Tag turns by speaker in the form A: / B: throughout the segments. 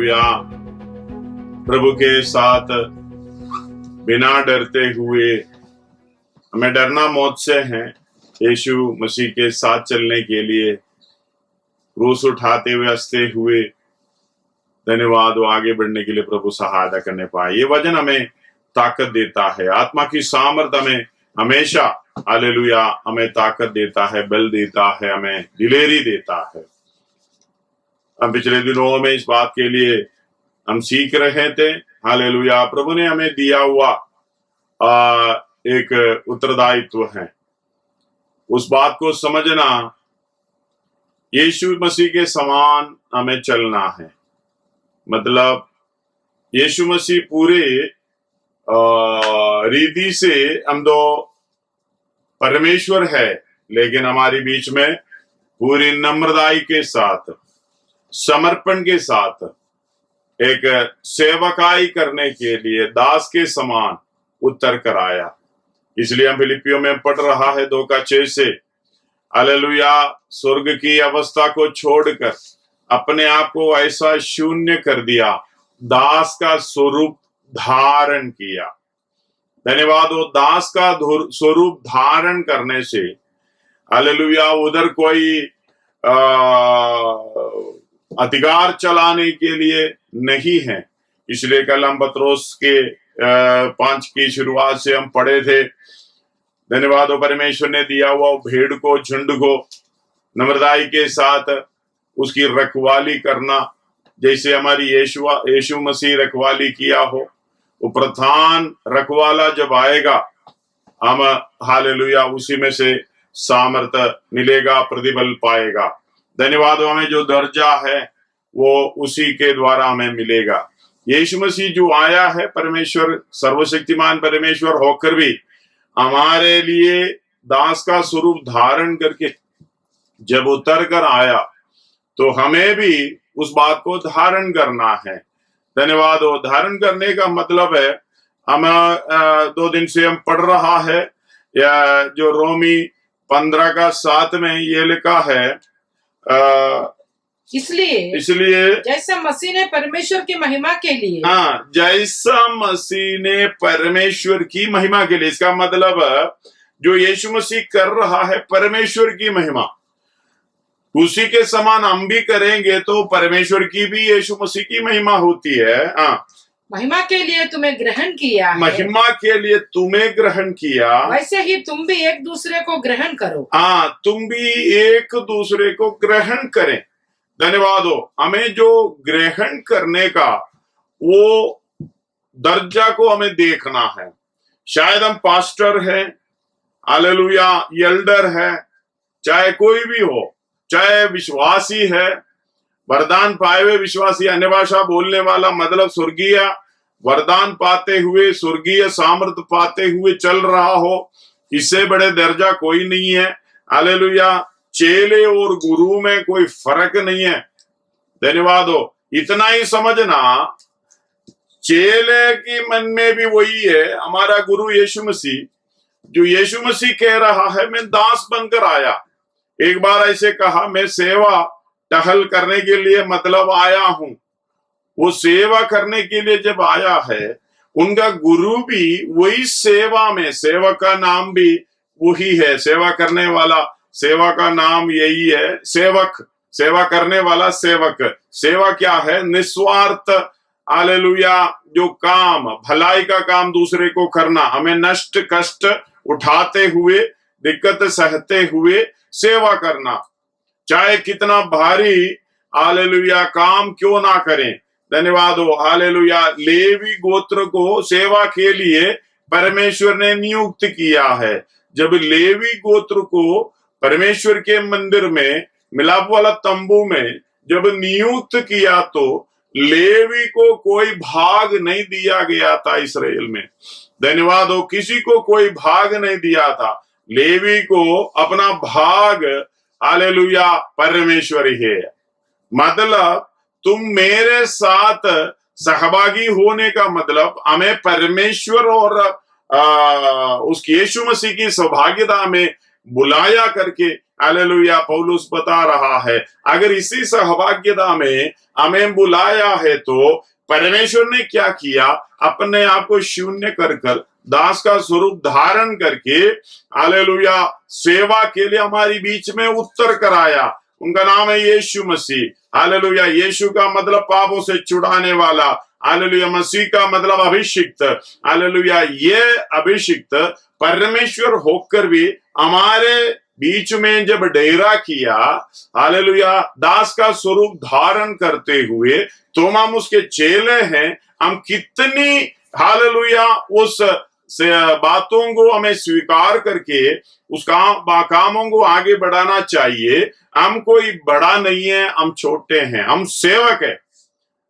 A: Hallelujah. प्रभु के साथ बिना डरते हुए, हमें डरना मौत से है, यीशु मसीह के साथ चलने के लिए क्रूस उठाते हुए, हंसते हुए, धन्यवाद, वो आगे बढ़ने के लिए प्रभु सहायता करने पाए। ये वचन हमें ताकत देता है, आत्मा की सामर्थ हमें हमेशा, हालेलुया, हमें ताकत देता है, बल देता है, हमें दिलेरी देता है। हम पिछले दिनों में इस बात के लिए हम सीख रहे थे, हालेलुया। प्रभु ने हमें दिया हुआ एक उत्तरदायित्व है, उस बात को समझना, यीशु मसीह के समान हमें चलना है। मतलब यीशु मसीह पूरे रीति से हम तो परमेश्वर है, लेकिन हमारे बीच में पूरी नम्रताई के साथ, समर्पण के साथ एक सेवकाई करने के लिए दास के समान उत्तर कराया। इसलिए हम फिलिपियों में पढ़ रहा है 2:6 से, हालेलुया, स्वर्ग की अवस्था को छोड़कर अपने आप को ऐसा शून्य कर दिया, दास का स्वरूप धारण किया। धन्यवाद। वो दास का स्वरूप धारण करने से, हालेलुया, उधर कोई अधिकार चलाने के लिए नहीं है। इसलिए कल हम पत्रोस के 5 की शुरुआत से हम पढ़े थे, धन्यवाद, वो परमेश्वर ने दिया हुआ भेड़ को, झुंड को नम्रताई के साथ उसकी रखवाली करना, जैसे हमारी यीशु मसीह रखवाली किया हो। वो प्रधान रखवाला जब आएगा, हम हालेलुया उसी में से सामर्थ्य मिलेगा, प्रतिबल पाएगा। धन्यवाद। हमें जो दर्जा है वो उसी के द्वारा हमें मिलेगा। यीशु मसीह जो आया है, परमेश्वर, सर्वशक्तिमान परमेश्वर होकर भी हमारे लिए दास का स्वरूप धारण करके जब उतर कर आया, तो हमें भी उस बात को धारण करना है। धन्यवाद। धारण करने का मतलब है, हम 2 दिन से हम पढ़ रहा है, या जो रोमी 15:7 में ये लिखा है, इसलिए
B: जैसा मसीह ने परमेश्वर की महिमा के लिए,
A: हाँ, जैसा मसीह ने परमेश्वर की महिमा के लिए, इसका मतलब जो यीशु मसीह कर रहा है परमेश्वर की महिमा, उसी के समान हम भी करेंगे तो परमेश्वर की भी यीशु मसीह की महिमा होती है। हाँ,
B: महिमा के लिए तुम्हें ग्रहण किया है,
A: महिमा के लिए तुम्हें ग्रहण किया,
B: वैसे ही तुम भी एक दूसरे को ग्रहण करो।
A: हाँ, तुम भी एक दूसरे को ग्रहण करें। धन्यवाद हो। हमें जो ग्रहण करने का वो दर्जा को हमें देखना है। शायद हम पास्टर हैं, हालेलुया, एल्डर है, चाहे कोई भी हो, चाहे विश्वासी है, वरदान पाए हुए विश्वासी, अन्य भाषा बोलने वाला, मतलब स्वर्गीय वरदान पाते हुए, स्वर्गीय सामर्थ पाते हुए चल रहा हो, इससे बड़े दर्जा कोई नहीं है। हालेलुया। चेले और गुरु में कोई फर्क नहीं है। धन्यवाद हो। इतना ही समझना, चेले की मन में भी वही है, हमारा गुरु यीशु मसीह, जो यीशु मसीह कह रहा है, मैं दास बनकर आया। एक बार ऐसे कहा, मैं सेवा टहल करने के लिए मतलब आया हूं। वो सेवा करने के लिए जब आया है, उनका गुरु भी वही सेवा में, सेवक का नाम भी वही है, सेवा करने वाला, सेवा का नाम यही है, सेवक, सेवा करने वाला सेवक। सेवा क्या है? निस्वार्थ, हालेलुया, जो काम, भलाई का काम दूसरे को करना, हमें नष्ट कष्ट उठाते हुए, दिक्कत सहते हुए सेवा करना, चाहे कितना भारी, हालेलुया, काम क्यों ना करें। धन्यवाद हो। हालेलुया। लेवी गोत्र को सेवा के लिए परमेश्वर ने नियुक्त किया है। जब लेवी गोत्र को परमेश्वर के मंदिर में, मिलाप वाला तंबू में जब नियुक्त किया, तो लेवी को कोई भाग नहीं दिया गया था इसराइल में। धन्यवाद हो। किसी को कोई भाग नहीं दिया था। लेवी को अपना भाग, हालेलुया, परमेश्वर ही है। मतलब तुम मेरे साथ सहभागी होने का मतलब, हमें परमेश्वर और उसकी यीशु मसीह की सौभाग्यता में बुलाया करके हालेलुया पौलुस बता रहा है, अगर इसी सहभाग्यता में हमें बुलाया है तो परमेश्वर ने क्या किया, अपने आप को शून्य कर दास का स्वरूप धारण करके हालेलुया सेवा के लिए हमारी बीच में उत्तर कराया। उनका नाम है यीशु मसीह। हालेलुया, यीशु का मतलब पापों से छुड़ाने वाला, हालेलुया, मसीह का मतलब अभिषिक्त। हालेलुया, ये अभिषिक्त परमेश्वर होकर भी हमारे बीच में जब डेरा किया, हालेलुया, दास का स्वरूप धारण करते हुए, तो हम उसके चेले हैं। हम कितनी हालेलुया उस बातों को हमें स्वीकार करके उस कामों को आगे बढ़ाना चाहिए। हम कोई बड़ा नहीं है, हम छोटे हैं, हम सेवक है।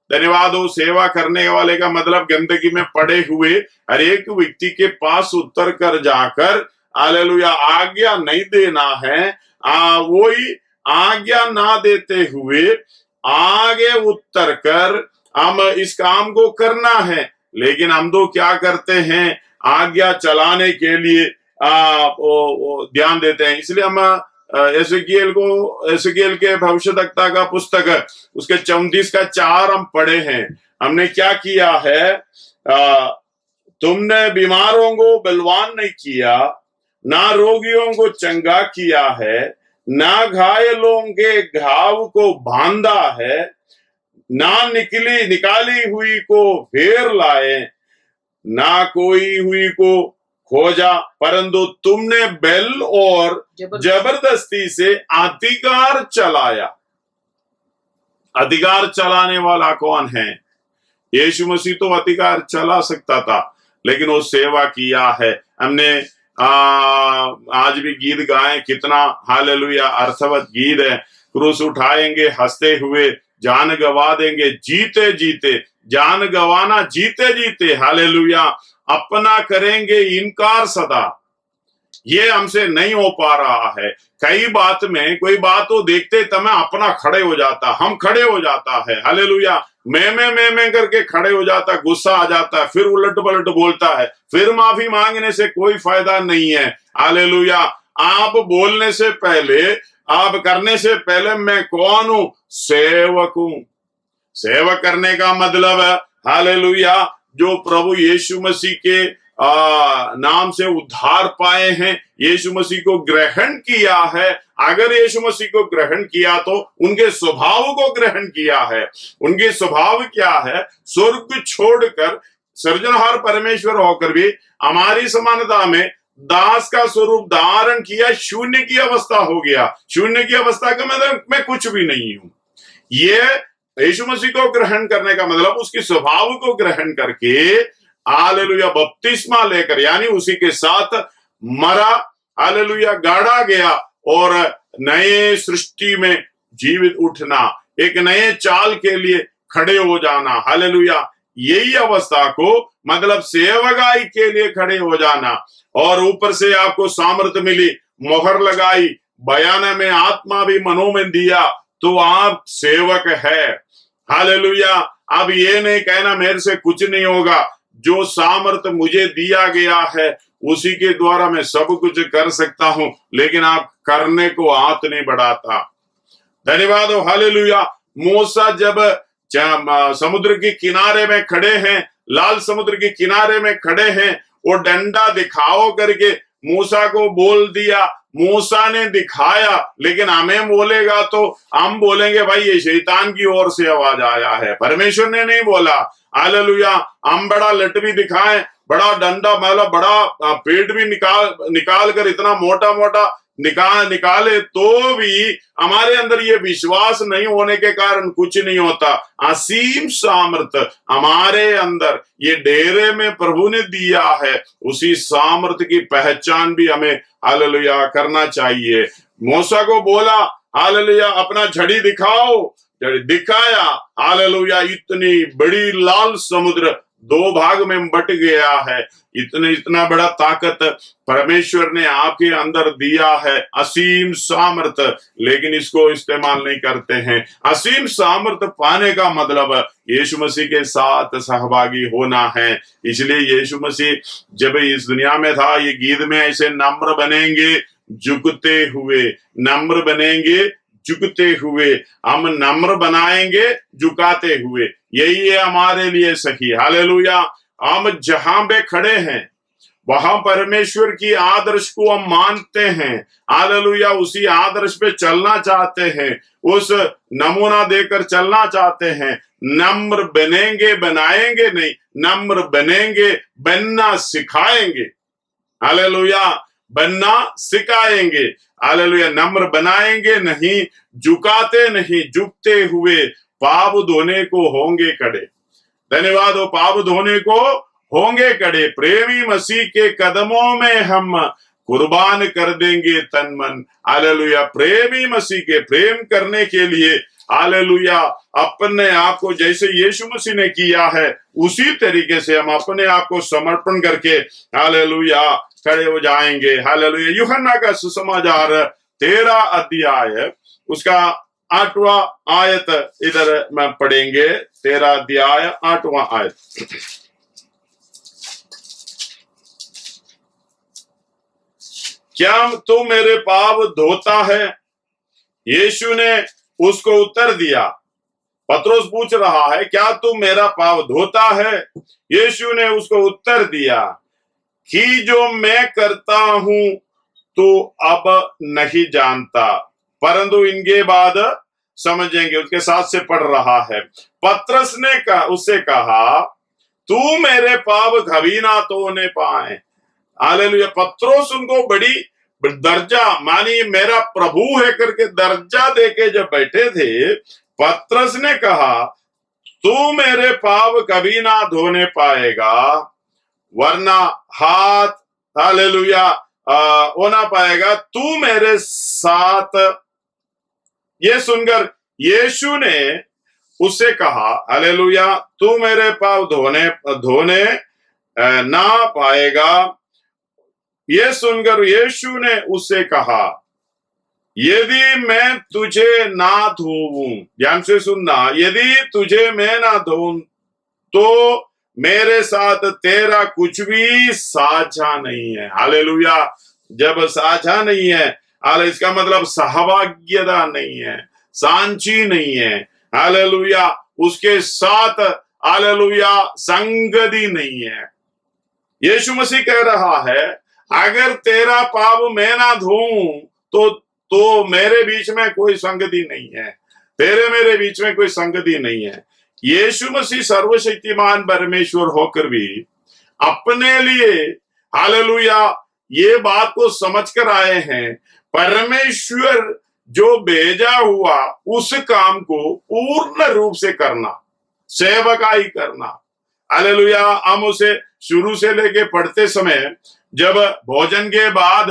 A: धन्यवाद हो। सेवा करने वाले का मतलब गंदगी में पड़े हुए हर एक व्यक्ति के पास उतर कर जाकर हालेलुया आज्ञा नहीं देना है, वही आज्ञा ना देते हुए आगे उतर कर हम इस काम को करना है। लेकिन हम तो क्या करते हैं, आज्ञा चलाने के लिए ध्यान देते हैं। इसलिए हम एसेकिएल के भविष्यद्वक्ता का पुस्तक उसके 34 का 4 हम पढ़े हैं। हमने क्या किया है, तुमने बीमारों को बलवान नहीं किया, ना रोगियों को चंगा किया है, ना घायलों के घाव को बांधा है, ना निकाली हुई को फेर लाए, ना कोई हुई को खोजा, परंतु तुमने बेल और जबरदस्ती से अधिकार चलाया। अधिकार चलाने वाला कौन है? यीशु मसीह तो अधिकार चला सकता था, लेकिन वो सेवा किया है। हमने आज भी गीत गाए, कितना हालेलुया अर्थवत गीत है। क्रूस उठाएंगे हंसते हुए, जान गवा देंगे जीते जीते, जान गवाना जीते जीते, हालेलुया अपना करेंगे इनकार सदा। ये हमसे नहीं हो पा रहा है। कई बात में कोई बात तो देखते तब अपना खड़े हो जाता, हम खड़े हो जाता है, हालेलुया मैं करके खड़े हो जाता, गुस्सा आ जाता है, फिर उलट पलट बोलता है, फिर माफी मांगने से कोई फायदा नहीं है। हालेलुया, आप बोलने से पहले, आप करने से पहले मैं कौन हूं? सेवक हूं। सेवक करने का मतलब है हालेलुया जो प्रभु यीशु मसीह के नाम से उद्धार पाए हैं, यीशु मसीह को ग्रहण किया है। अगर यीशु मसीह को ग्रहण किया तो उनके स्वभाव को ग्रहण किया है। उनके स्वभाव क्या है? स्वर्ग छोड़कर सृजनहार परमेश्वर होकर भी हमारी समानता में दास का स्वरूप धारण किया, शून्य की अवस्था हो गया। शून्य की अवस्था का मतलब मैं कुछ भी नहीं हूं। ये यीशु मसीह को ग्रहण करने का मतलब उसके स्वभाव को ग्रहण करके हालेलुया बपतिस्मा लेकर, यानी उसी के साथ मरा, हालेलुया गाड़ा गया और नए सृष्टि में जीवित उठना, एक नए चाल के लिए खड़े हो जाना। हालेलुया, यही अवस्था को मतलब सेवकाई के लिए खड़े हो जाना। और ऊपर से आपको सामर्थ्य मिली, मोहर लगाई, बयान में आत्मा भी मनो में दिया, तो आप सेवक है। हालेलुया, अब ये नहीं कहना मेरे से कुछ नहीं होगा, जो सामर्थ्य मुझे दिया गया है उसी के द्वारा मैं सब कुछ कर सकता हूं, लेकिन आप करने को हाथ नहीं बढ़ाता। धन्यवाद हो। हालेलुया, मूसा जब समुद्र के किनारे में खड़े हैं, लाल समुद्र के किनारे में खड़े हैं, वो डंडा दिखाओ करके मूसा को बोल दिया। मूसा ने दिखाया, लेकिन हमें बोलेगा तो हम बोलेंगे भाई ये शैतान की ओर से आवाज आया है, परमेश्वर ने नहीं बोला। हालेलुया, हम बड़ा लट भी दिखाएं, बड़ा डंडा मतलब बड़ा पेट भी निकाल कर इतना मोटा मोटा निकाले तो भी हमारे अंदर ये विश्वास नहीं होने के कारण कुछ नहीं होता। असीम सामर्थ हमारे अंदर ये डेरे में प्रभु ने दिया है, उसी सामर्थ की पहचान भी हमें हालेलुया करना चाहिए। मूसा को बोला हालेलुया अपना झड़ी दिखाओ, झड़ी दिखाया। हालेलुया, इतनी बड़ी लाल समुद्र 2 भाग में बट गया है। इतना बड़ा ताकत परमेश्वर ने आपके अंदर दिया है, असीम सामर्थ, लेकिन इसको इस्तेमाल नहीं करते हैं। असीम सामर्थ पाने का मतलब यीशु मसीह के साथ सहभागी होना है। इसलिए यीशु मसीह जब इस दुनिया में था, ये गीत में ऐसे नम्र बनेंगे झुकते हुए, नम्र बनेंगे झुकते हुए, हम नम्र बनाएंगे झुकाते हुए। यही है हमारे लिए सही। हालेलुया। हम जहां पे खड़े हैं वहां परमेश्वर की आदर्श को हम मानते हैं। हालेलुया। उसी आदर्श पे चलना चाहते हैं, उस नमूना देकर चलना चाहते हैं। नम्र बनेंगे, बनाएंगे नहीं, नम्र बनेंगे, बनना सिखाएंगे। हालेलुया। बनना सिखाएंगे। हालेलुया। नम्र बनाएंगे नहीं, झुकाते नहीं, झुकते हुए पाप धोने को होंगे खड़े। धन्यवाद। वो पाप धोने को होंगे खड़े। प्रेमी मसीह के कदमों में हम कुर्बान कर देंगे तन मन। हालेलुया। प्रेमी मसीह के प्रेम करने के लिए, हालेलुया, अपने आप को जैसे यीशु मसीह ने किया है उसी तरीके से हम अपने आप को समर्पण करके, हालेलुया, खड़े हो जाएंगे। हालेलुया। यूहन्ना का सुसमाचार 13 अध्याय उसका 8वां आयत इधर मैं पढ़ेंगे। 13 अध्याय 8वां आयत। क्या तू मेरे पाप धोता है? यीशु ने उसको उत्तर दिया। पतरस पूछ रहा है, क्या तू मेरा पाप धोता है? यीशु ने उसको उत्तर दिया कि जो मैं करता हूं तो अब नहीं जानता, परंतु इनके बाद समझेंगे। उसके साथ से पढ़ रहा है। पतरस ने उससे कहा, तू मेरे पाप कभी ना धोने पाए। हालेलुया। पतरस उनको बड़ी दर्जा, मानी मेरा प्रभु है करके दर्जा देके जब बैठे थे, पतरस ने कहा, तू मेरे पाप कभी ना धोने पाएगा, वरना हाथ, हालेलुया, होना पाएगा तू मेरे साथ। ये सुनकर यीशु ने उससे कहा, हालेलुया, तू मेरे पाप धोने ना पाएगा। ये सुनकर यीशु ने उससे कहा, यदि मैं तुझे ना धोऊं, ध्यान से सुनना, यदि तुझे मैं ना धोऊं तो मेरे साथ तेरा कुछ भी साझा नहीं है। हालेलुया। जब साझा नहीं है, हाले इसका मतलब सहभाग्यता नहीं है, सांची नहीं है। हालेलुया। उसके साथ, हालेलुया, संगति नहीं है। यीशु मसीह कह रहा है, अगर तेरा पाप मैं ना धोऊं तो मेरे बीच में कोई संगति नहीं है, तेरे मेरे बीच में कोई संगति नहीं है। यीशु मसीह सर्वशक्तिमान परमेश्वर होकर भी अपने लिए, हालेलुया, ये बात को समझ कर आए हैं, परमेश्वर जो भेजा हुआ उस काम को पूर्ण रूप से करना, सेवकाई करना। हालेलुया। हम उसे शुरू से लेके पढ़ते समय, जब भोजन के बाद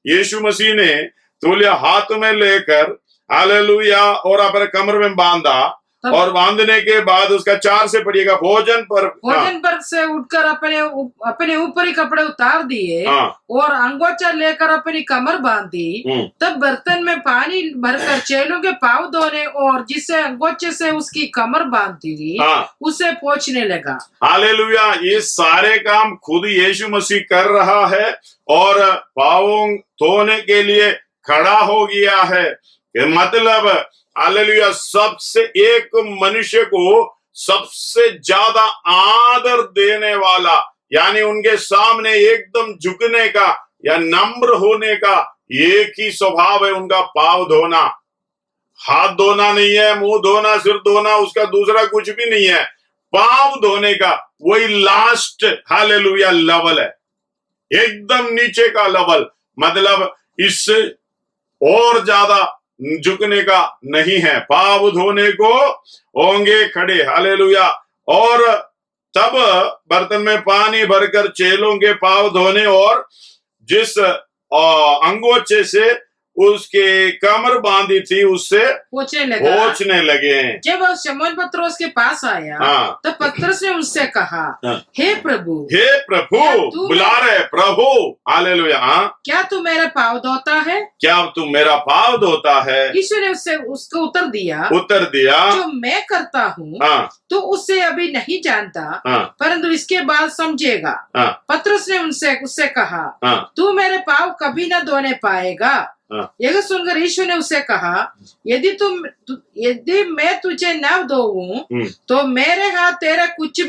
A: यीशु मसीह ने तौलिया हाथ में लेकर, हालेलुया, और अपने कमर में बांधा, और बांधने के बाद उसका 4 से पढ़िएगा, भोजन पर
B: से उठकर अपने ऊपरी कपड़े उतार दिए और अंगोछा लेकर अपनी कमर बांधी। तब बर्तन में पानी भरकर चेलों के पाँव धोने और जिसे अंगोछे से उसकी कमर बांधी थी उसे पोंछने लगा। हालेलुया। ये सारे काम खुद यीशु मसीह कर रहा है और पाँव धोने के लिए खड़ा हो गया है। मतलब, हालेलुया, सबसे एक मनुष्य को सबसे ज्यादा आदर देने वाला, यानी उनके सामने एकदम झुकने का या नम्र होने का एक ही स्वभाव है, उनका पाँव धोना। हाथ धोना नहीं है, मुंह धोना, सिर धोना, उसका दूसरा कुछ भी नहीं है। पाँव धोने का वही लास्ट, हालेलुया, लेवल है, एकदम नीचे का लेवल। मतलब इससे और ज्यादा झुकने का नहीं है। पाँव धोने को होंगे खड़े। हालेलुया। और तब बर्तन में पानी भरकर चेलों के पाँव धोने और जिस अंगोछे से
A: उसके कमर बांधी थी उससे
B: पोंछने
A: लगे।
B: जब शमौन पत्रोस के पास आया तो पतरस ने उससे कहा, हे प्रभु
A: बुला रहे प्रभु, हालेलुया,
B: क्या तू मेरा पाँव धोता है?
A: क्या तू मेरा पाँव धोता है?
B: यीशु ने उसको उत्तर दिया
A: जो
B: मैं करता हूँ तो उससे अभी नहीं जानता, परंतु इसके बाद समझेगा। पतरस ने उससे कहा, तू मेरे पाँव कभी न धोने पाएगा। यह सुनकर यीशु ने उसे कहा, यदि मैं तुझे न धोऊं तो मेरे साथ तेरा कुछ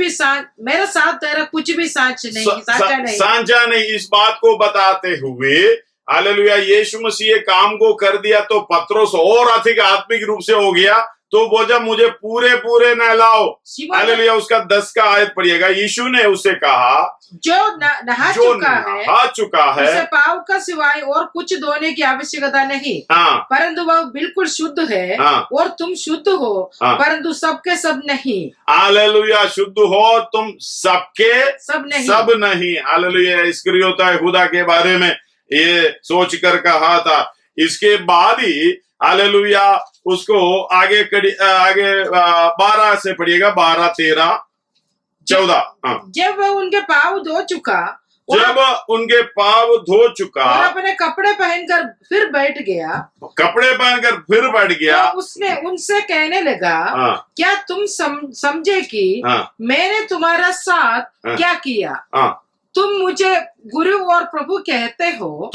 B: भी साझा नहीं।
A: इस बात को बताते हुए हालेलुया यीशु मसीह काम को कर दिया तो पतरस और अधिक आत्मिक रूप से हो गया। तो बोझा मुझे पूरे नहलाओ, हालेलुया। उसका 10 का आयत पढ़िएगा। यीशु ने उसे कहा,
B: जो नहा चुका है उसे पाँव का सिवाय और कुछ धोने की आवश्यकता नहीं, परंतु वह बिल्कुल शुद्ध है। और तुम शुद्ध हो, परंतु सबके सब नहीं।
A: हालेलुया, शुद्ध हो तुम सबके सब नहीं। हालेलुया, इस्करियोता यहूदा के बारे में ये सोच कर कहा था। इसके बाद ही हालेलुया उसको आगे 12 से पढ़िएगा, 12, 13, 14।
B: जब वह उनके पाँव धो चुका और अपने कपड़े पहनकर फिर बैठ गया, तो उसने उनसे कहने लगा, क्या तुम समझे कि मैंने तुम्हारा साथ क्या किया? तुम मुझे गुरु और प्रभु कहते हो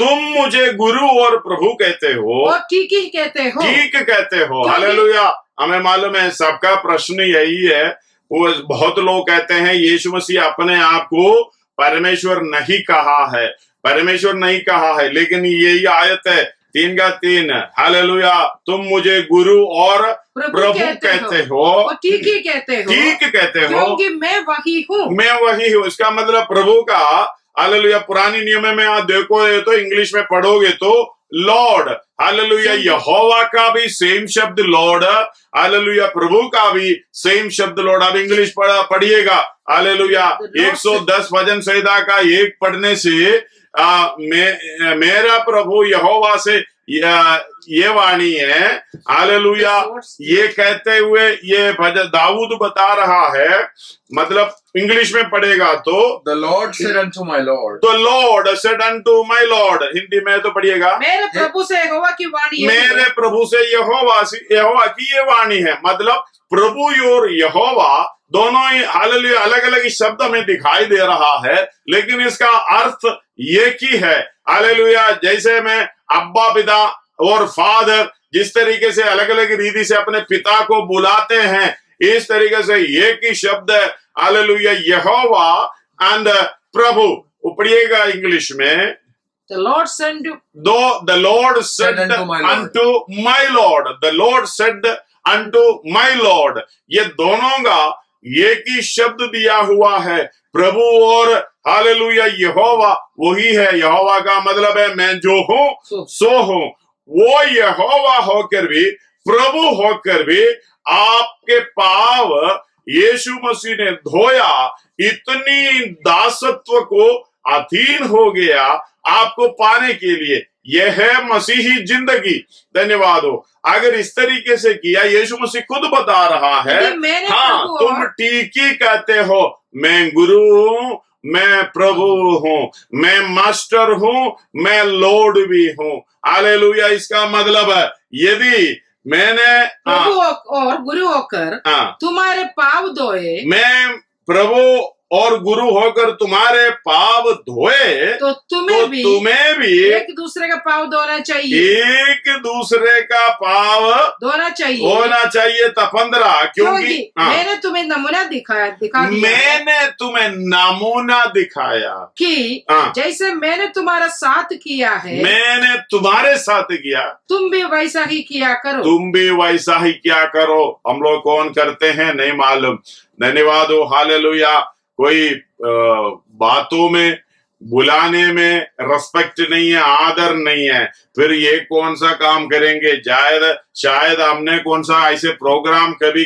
B: और ठीक कहते हो।
A: हालेलुया, हमें मालूम है सबका प्रश्न यही है। वो बहुत लोग कहते हैं यीशु मसीह अपने आप को परमेश्वर नहीं कहा है, लेकिन यही आयत है 3 का 3, हालेलुया, तुम मुझे गुरु और प्रभु कहते हो,
B: ठीक कहते हो, क्योंकि मैं वही हूँ।
A: इसका मतलब प्रभु का, हालेलुया, पुरानी नियम में आप देखो तो इंग्लिश में पढ़ोगे तो लॉर्ड, हालेलुया, यहोवा का भी सेम शब्द लॉर्ड, हालेलुया, प्रभु का भी सेम शब्द लॉर्ड। अब इंग्लिश पढ़िएगा, हालेलुया, 110 भजन संहिता का 1 पढ़ने से मेरा प्रभु यहोवा से ये वाणी है, हालेलुया, ये कहते हुए ये भजन दाऊद बता रहा है। मतलब इंग्लिश में पढ़ेगा तो
C: The Lord said unto my Lord.
A: The Lord said unto my Lord। Hindi में तो पढ़िएगा,
B: मेरे प्रभु से यहोवा की वाणी,
A: मेरे प्रभु से यहोवा की ये वाणी है। मतलब प्रभु और यहोवा दोनों ही हालेलुया अलग अलग शब्द में दिखाई दे रहा है, लेकिन इसका अर्थ एक ही है। हालेलुया, जैसे मैं अब्बा पिता और फादर जिस तरीके से अलग अलग रीति से अपने पिता को बुलाते हैं, इस तरीके से एक ही शब्द है, हालेलुया, यहोवा एंड प्रभु। पढ़िएगा इंग्लिश में,
B: The Lord said
A: the Lord said unto my Lord, the Lord said unto my Lord। ये दोनों का एक ही शब्द दिया हुआ है, प्रभु और हालेलुया यहोवा वही है। यहोवा का मतलब है मैं जो हूँ सो हूँ। वो यहोवा होकर भी, प्रभु होकर भी आपके पाव यीशु मसीह ने धोया, इतनी दासत्व को अधीन हो गया आपको पाने के लिए। यह है मसीही जिंदगी। धन्यवाद हो। अगर इस तरीके से किया, यीशु मसीह खुद बता रहा है, हाँ तुम ठीक ही कहते हो, मैं गुरु हूँ, मैं प्रभु हूँ, मैं मास्टर हूँ, मैं लॉर्ड भी हूँ। हालेलुया, इसका मतलब है यदि मैंने
B: प्रभु और गुरु होकर तुम्हारे पाँव धोए,
A: मैं प्रभु और गुरु होकर तुम्हारे पाव धोए,
B: तो तुम्हें भी एक दूसरे का पाव धोना चाहिए,
A: एक दूसरे का पाव
B: धोना
A: होना चाहिए। 15 क्योंकि
B: मैंने तुम्हें नमूना
A: मैंने तुम्हें नमूना दिखाया
B: कि जैसे मैंने तुम्हारा साथ किया है,
A: मैंने तुम्हारे साथ किया,
B: तुम भी वैसा ही किया करो।
A: हम लोग कौन करते हैं नहीं मालूम। धन्यवाद हो। हालेलुया, कोई बातों में बुलाने में रिस्पेक्ट नहीं है, आदर नहीं है, फिर ये कौन सा काम करेंगे। शायद हमने कौन सा ऐसे प्रोग्राम कभी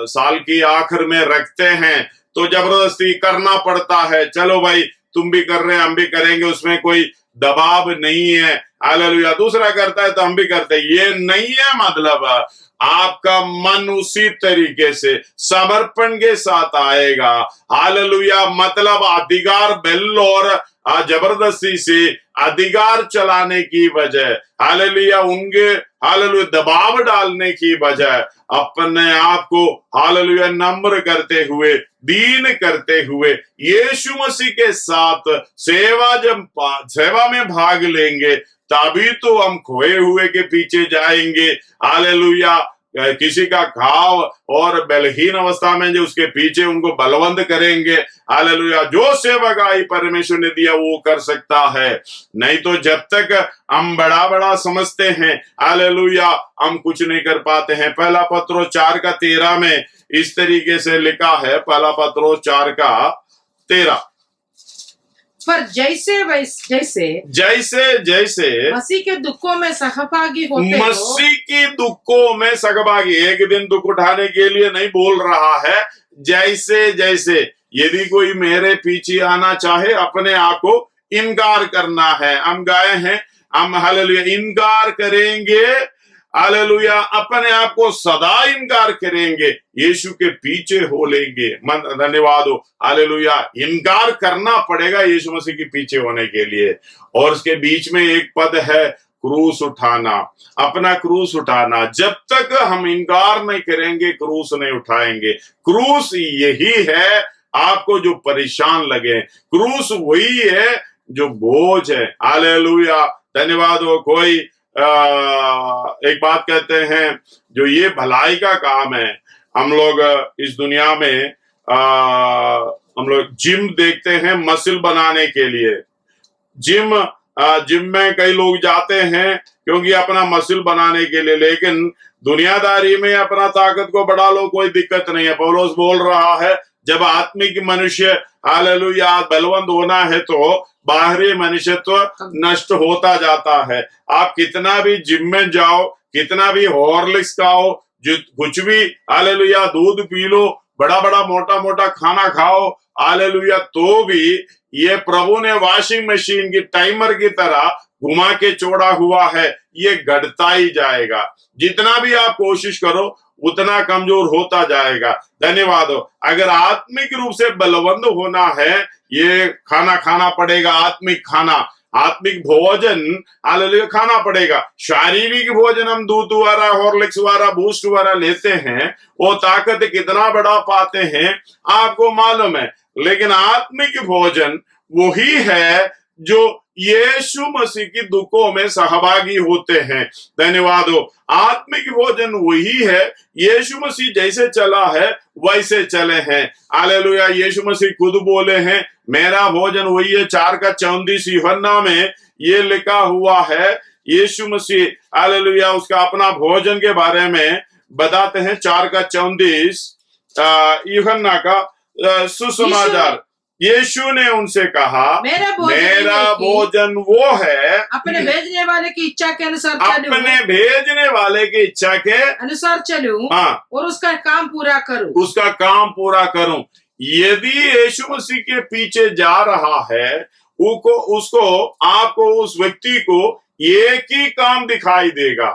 A: साल की आखिर में रखते हैं तो जबरदस्ती करना पड़ता है। चलो भाई तुम भी कर रहे हैं हम भी करेंगे, उसमें कोई दबाव नहीं है। हालेलुया। दूसरा करता है तो हम भी करते हैं, ये नहीं है मतलब। आपका मन उसी तरीके से समर्पण के साथ आएगा। हालेलुया। मतलब अधिकार बिल और जबरदस्ती से अधिकार चलाने की बजाय, हालेलुया, उनके हालेलुया दबाव डालने की बजाय अपने आप को हालेलुया नम्र करते हुए, दीन करते हुए यीशु मसीह के साथ सेवा में भाग लेंगे, तभी तो हम खोए हुए के पीछे जाएंगे। हालेलुया। किसी का घाव और बलहीन अवस्था में जो उसके पीछे उनको बलवंत करेंगे। हालेलुया। जो सेवकाई परमेश्वर ने दिया वो कर सकता है, नहीं तो जब तक हम बड़ा बड़ा समझते हैं, हालेलुया, हम कुछ नहीं कर पाते हैं। पहला पत्रोस 4:13 में इस तरीके से लिखा है, पहला पत्रोस 4:13,
B: पर जैसे मसीह के दुखों में सहभागी होते हो,
A: मसीह की दुखों में सहभागी, एक दिन दुख उठाने के लिए नहीं बोल रहा है, जैसे जैसे यदि कोई मेरे पीछे आना चाहे अपने आप को इनकार करना है। हम गाए हैं, हम हालेलुया इनकार करेंगे, हालेलुया, अपने आप को सदा इनकार करेंगे, यीशु के पीछे हो लेंगे। धन्यवाद हो। हालेलुया। इनकार करना पड़ेगा यीशु मसीह के पीछे होने के लिए। और उसके बीच में एक पद है, क्रूस उठाना, अपना क्रूस उठाना। जब तक हम इनकार नहीं करेंगे, क्रूस नहीं उठाएंगे। क्रूस यही है आपको जो परेशान लगे, क्रूस वही है जो बोझ है। हालेलुया। धन्यवाद हो। कोई एक बात कहते हैं, जो ये भलाई का काम है, हम लोग इस दुनिया में हम लोग जिम देखते हैं मसल बनाने के लिए। जिम में कई लोग जाते हैं क्योंकि अपना मसल बनाने के लिए, लेकिन दुनियादारी में अपना ताकत को बढ़ा लो, कोई दिक्कत नहीं है। पौलुस बोल रहा है, जब आत्मिक मनुष्य हालेलुया बलवंत होना है तो बाहरी मनुष्यत्व नष्ट होता जाता है। आप कितना भी जिम में जाओ, कितना भी हॉर्लिक्स खाओ, कुछ भी हालेलुया दूध पी लो, बड़ा बड़ा मोटा मोटा खाना खाओ, हालेलुया, तो भी ये प्रभु ने वॉशिंग मशीन की टाइमर की तरह घुमा के छोड़ा हुआ है, ये घटता ही जाएगा। जितना भी आप कोशिश करो उतना कमजोर होता जाएगा। धन्यवाद हो। अगर आत्मिक रूप से बलवंत होना है, ये खाना खाना पड़ेगा, आत्मिक खाना, आत्मिक भोजन हालेलुया खाना पड़ेगा। शारीरिक भोजन हम दूध द्वारा, हॉर्लिक्स द्वारा, बूस्ट द्वारा लेते हैं, वो ताकत कितना बड़ा पाते हैं आपको मालूम है। लेकिन आत्मिक भोजन वही है जो यीशु मसीह की दुखों में सहभागी होते हैं। धन्यवाद हो। आत्मिक भोजन वही है, यीशु मसीह जैसे चला है वैसे चले हैं। हालेलुया। यीशु मसीह खुद बोले हैं, मेरा भोजन वही है। 4:34 यूहन्ना में ये लिखा हुआ है। यीशु मसीह हालेलुया उसका अपना भोजन के बारे में बताते हैं। 4:34 यूहन्ना का सुसमाचार। यीशु ने उनसे कहा, मेरा भोजन वो है
B: अपने भेजने वाले की इच्छा के अनुसार चलूं,
A: अपने भेजने वाले की इच्छा के
B: अनुसार चलूं,
A: हाँ,
B: और उसका काम पूरा करूं,
A: उसका काम पूरा करूं। यदि यीशु मसीह के पीछे जा रहा है, उसको आपको, उस व्यक्ति को एक ही काम दिखाई देगा,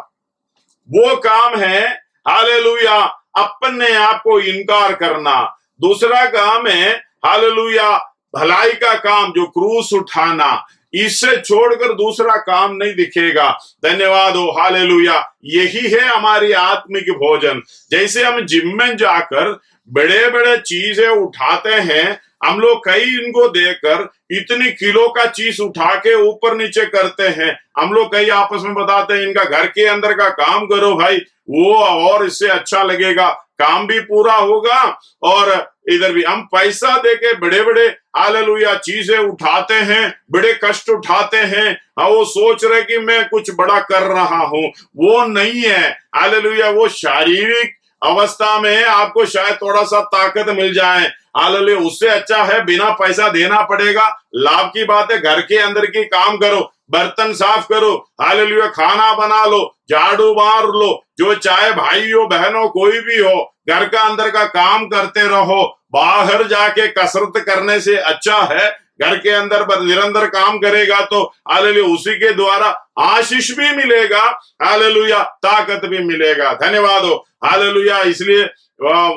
A: वो काम है हालेलुया अपने आप को इनकार करना। दूसरा काम है हालेलुया भलाई का काम, जो क्रूस उठाना। इससे छोड़कर दूसरा काम नहीं दिखेगा। धन्यवाद हो। हालेलुया। यही है हमारी आत्मिक भोजन। जैसे हम जिम में जाकर बड़े बड़े चीजें उठाते हैं, हम लोग कई इनको देखकर इतनी किलो का चीज उठा के ऊपर नीचे करते हैं। हम लोग कई आपस में बताते हैं, इनका घर के अंदर का काम करो भाई, वो और इससे अच्छा लगेगा, काम भी पूरा होगा और इधर भी। हम पैसा देके बड़े बड़े हालेलुया चीजें उठाते हैं, बड़े कष्ट उठाते हैं, वो सोच रहे कि मैं कुछ बड़ा कर रहा हूं। वो नहीं है। हालेलुया वो शारीरिक अवस्था में आपको शायद थोड़ा सा ताकत मिल जाए, हालेलुया उससे अच्छा है बिना पैसा देना पड़ेगा। लाभ की बात है, घर के अंदर की काम करो, बर्तन साफ करो, हालेलुया खाना बना लो, झाड़ू मार लो, जो चाहे भाई हो बहन हो कोई भी हो, घर का अंदर का काम करते रहो। बाहर जाके कसरत करने से अच्छा है घर के अंदर पर निरंतर काम करेगा तो हालेलुया उसी के द्वारा आशीष भी मिलेगा, हालेलुया ताकत भी मिलेगा। धन्यवाद हो, हालेलुया। इसलिए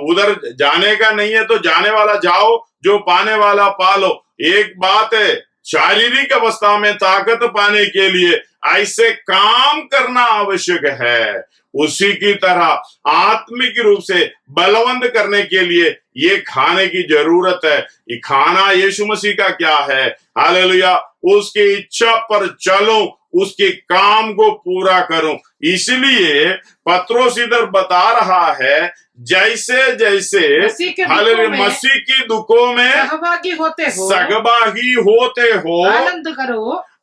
A: उधर जाने का नहीं है तो जाने वाला जाओ, जो पाने वाला पालो। एक बात है, शारीरिक अवस्था में ताकत पाने के लिए ऐसे काम करना आवश्यक है, उसी की तरह आत्मिक रूप से बलवंत करने के लिए ये खाने की जरूरत है। ये खाना यीशु मसीह का क्या है, हालेलुया, उसकी इच्छा पर चलूं, उसके काम को पूरा करूं। इसलिए पत्रोस इधर बता रहा है, जैसे जैसे हालेलुया मसीह की दुखों में सहभागी होते हो,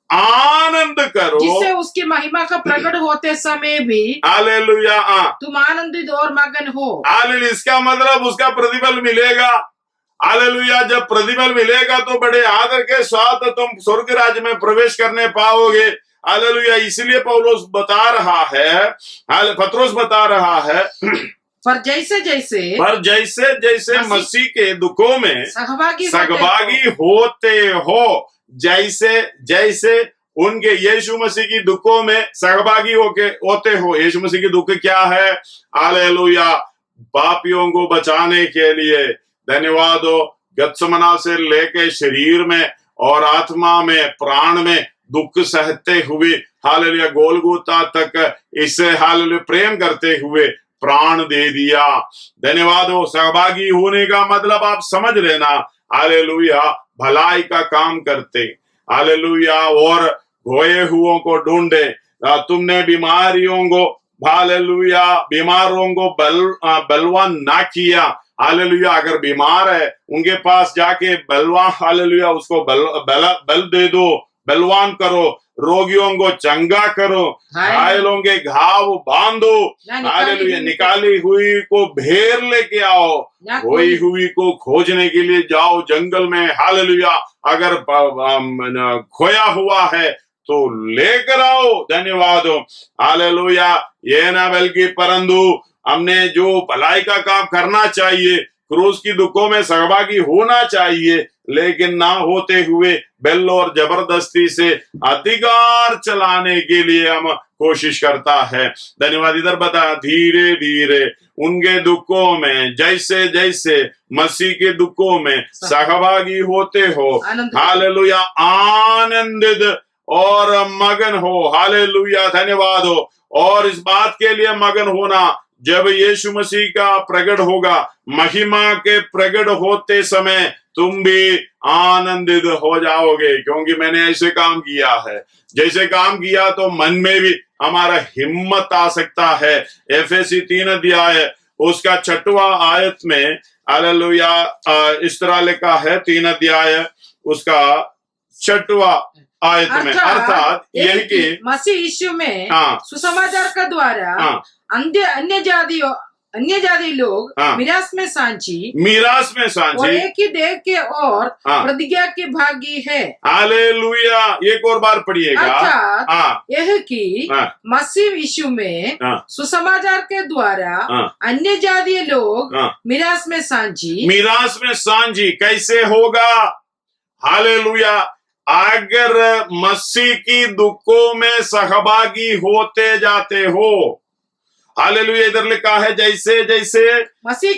A: आनंद करो,
B: जिससे उसकी महिमा का प्रकट होते समय भी
A: हालेलुया
B: तुम आनंदित और मगन हो।
A: हालेलुया, इसका मतलब उसका प्रतिफल मिलेगा। हालेलुया, जब प्रतिफल मिलेगा तो बड़े आदर के साथ तुम स्वर्ग राज्य में प्रवेश करने पाओगे। हालेलुया, इसलिए पौलुस बता रहा है, पत्रोस बता रहा है,
B: पर जैसे जैसे
A: मसीह के दुखों में सहभागी होते हो, जैसे जैसे उनके यीशु मसीह की दुखों में सहभागी होते हो। यीशु मसीह की दुख क्या है, हालेलुया, पापियों को बचाने के लिए। धन्यवाद हो, गत्समना से लेके शरीर में और आत्मा में, प्राण में दुख सहते हुए हालेलुया गोलगोता तक इससे हालेलुया प्रेम करते हुए प्राण दे दिया। धन्यवाद हो। सहभागी होने का मतलब आप समझ लेना, हालेलुया भलाई का काम करते, हालेलुया, और खोए हुओं को ढूंढे। तुमने बीमारियों को, हालेलुया, बीमारों को बलवान ना किया। हालेलुया, अगर बीमार है उनके पास जाके बलवान, हालेलुया, उसको बल दे दो, बलवान करो। रोगियों को चंगा करो, घायलों के घाव बांधो, हालेलुया, निकाली हुई को घेर लेके आओ, खोई हुई को खोजने के लिए जाओ जंगल में। हालेलुया, अगर खोया हुआ है तो लेकर आओ। धन्यवाद हो, हालेलुया। ये ना बल्कि परंतु हमने जो भलाई का काम करना चाहिए, क्रूस की दुखों में सहभागी होना चाहिए, लेकिन ना होते हुए बल और जबरदस्ती से अधिकार चलाने के लिए हम कोशिश करता है। धन्यवाद। इधर बता, धीरे धीरे उनके दुखों में जैसे जैसे मसीह के दुखों में सहभागी होते हो, हालेलुया, आनंदित और मगन हो। हालेलुया, धन्यवाद हो। और इस बात के लिए मगन होना, जब यीशु मसीह का प्रकट होगा, महिमा के प्रकट होते समय तुम भी आनंदित हो जाओगे, क्योंकि मैंने ऐसे काम किया है। जैसे काम किया तो मन में भी हमारा हिम्मत आ सकता है। एफएसी 3 अध्याय उसका 6वां आयत में, हालेलुया, इस तरह लिखा है, 3 अध्याय उसका 6वां आयत में, अर्थात यही कि
B: मसीह यीशु में सुसमाचार का द्वारा अन्य जाति लोग मिरास में सांची
A: और
B: एक ही देह के और प्रतिज्ञा के भागी है।
A: हालेलुया, एक और बार पढ़िएगा।
B: यह कि मसीह यीशु में सुसमाचार के द्वारा अन्य जातीय लोग मिरास में सांची
A: कैसे होगा? हालेलुया, अगर मसीह की दुखों में सहभागी होते जाते हो, हालेलुया, इधर लिखा है, जैसे जैसे
B: मसीह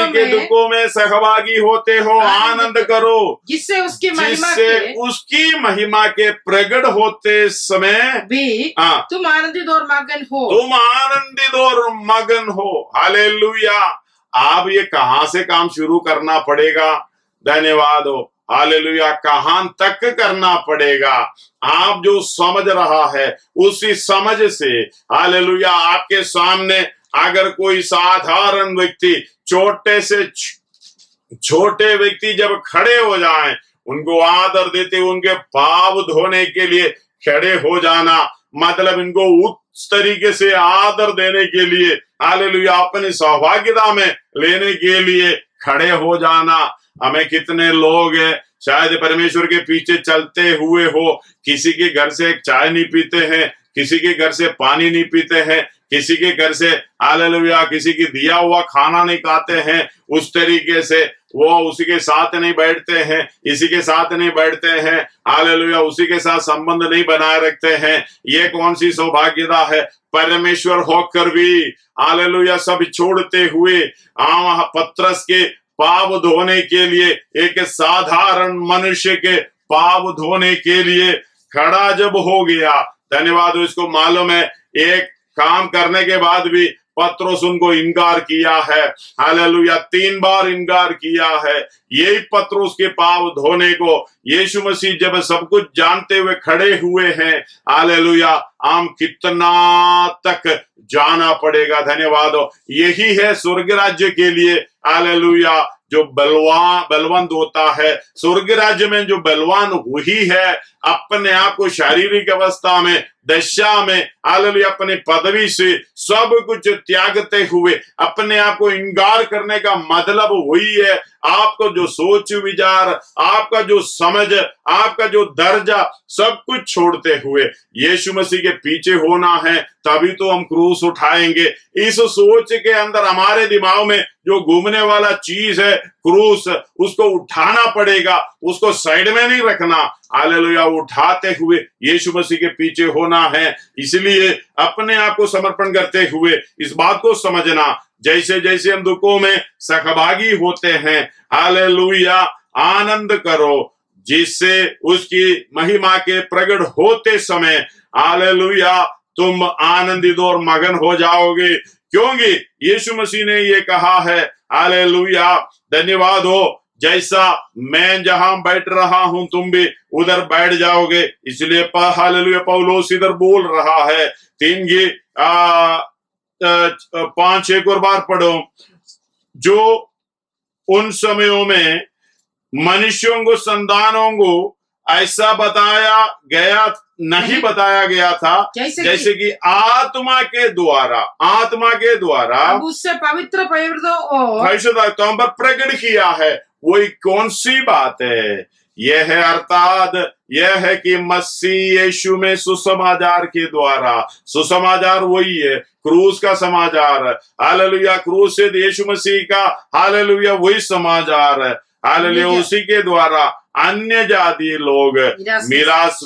B: के
A: दुखों में सहभागी होते हो, आनंद करो,
B: जिससे उसकी
A: महिमा के प्रकट होते समय
B: भी तुम आनंदित और मगन हो।
A: हालेलुया। आप ये कहां से काम शुरू करना पड़ेगा? धन्यवाद हो, हालेलुया, कहां तक करना पड़ेगा? आप जो समझ रहा है उसी समझ से, हालेलुया, आपके सामने अगर कोई साधारण व्यक्ति, छोटे से छोटे व्यक्ति जब खड़े हो जाएं, उनको आदर देते, उनके पाव धोने के लिए खड़े हो जाना, मतलब इनको उस तरीके से आदर देने के लिए, हालेलुया, अपनी सहभागिता में लेने के लिए खड़े हो जाना। हमें कितने लोग शायद परमेश्वर के पीछे चलते हुए हो, किसी के घर से चाय नहीं पीते हैं, किसी के घर से पानी नहीं पीते हैं, किसी के घर से हालेलुया किसी की दिया हुआ खाना नहीं खाते हैं, उस तरीके से वो उसी के साथ नहीं बैठते हैं, इसी के साथ नहीं बैठते हैं, हालेलुया, उसी के साथ संबंध नहीं बनाए रखते हैं। ये कौन सी सौभाग्यता है, परमेश्वर होकर भी हालेलुया सब छोड़ते हुए पतरस के पाप धोने के लिए, एक साधारण मनुष्य के पाप धोने के लिए खड़ा जब हो गया, धन्यवाद। इसको मालूम है एक काम करने के बाद भी पतरस उनको इनकार किया है, हालेलुया, 3 बार इनकार किया है। यही पतरस के पाप धोने को यीशु मसीह जब सब कुछ जानते हुए खड़े हुए हैं, हालेलुया, हम कितना तक जाना पड़ेगा, धन्यवाद। यही है स्वर्ग राज्य के लिए, हालेलुया, जो बलवंत होता है। स्वर्ग राज्य में जो बलवान वही है अपने आप को शारीरिक अवस्था में, दशा में, हालेलुया, अपने पदवी से सब कुछ त्यागते हुए अपने आप को इनकार करने का मतलब वही है। आपको जो सोच विचार, आपका जो समझ, आपका जो दर्जा, सब कुछ छोड़ते हुए यीशु मसीह के पीछे होना है, तभी तो हम क्रूस उठाएंगे। इस सोच के अंदर हमारे दिमाग में जो घूमने वाला चीज है क्रूस, उसको उठाना पड़ेगा, उसको साइड में नहीं रखना, हालेलुया, उठाते हुए यीशु मसीह के पीछे होना है। इसलिए अपने आप को समर्पण करते हुए इस बात को समझना, जैसे जैसे हम दुखों में सहभागी होते हैं, हालेलुया, आनंद करो, जिससे उसकी महिमा के प्रकट होते समय, हालेलुया, तुम आनंदित और मगन हो जाओगे, क्योंकि यीशु मसीह ने ये कहा है, हालेलुया, धन्यवाद हो, जैसा मैं जहां बैठ रहा हूं तुम भी उधर बैठ जाओगे। इसलिए हालेलुया, पौलुस इधर बोल रहा है 5 एक और बार पढ़ो। जो उन समयों में मनुष्यों को, संतानों को ऐसा नहीं बताया गया था, जैसे कि आत्मा के द्वारा
B: अब उससे पवित्र
A: परिशुद्धात्मा पर प्रकट किया है। वही कौन सी बात है? यह है, अर्थात यह है कि मसीह यीशु में सुसमाचार के द्वारा, सुसमाचार वही है, क्रूस का समाचार, हालेलुया, क्रूस से यीशु मसीह का, हालेलुया, वही समाचार है, हालेलुया, उसी के द्वारा अन्य जाति लोग मिरास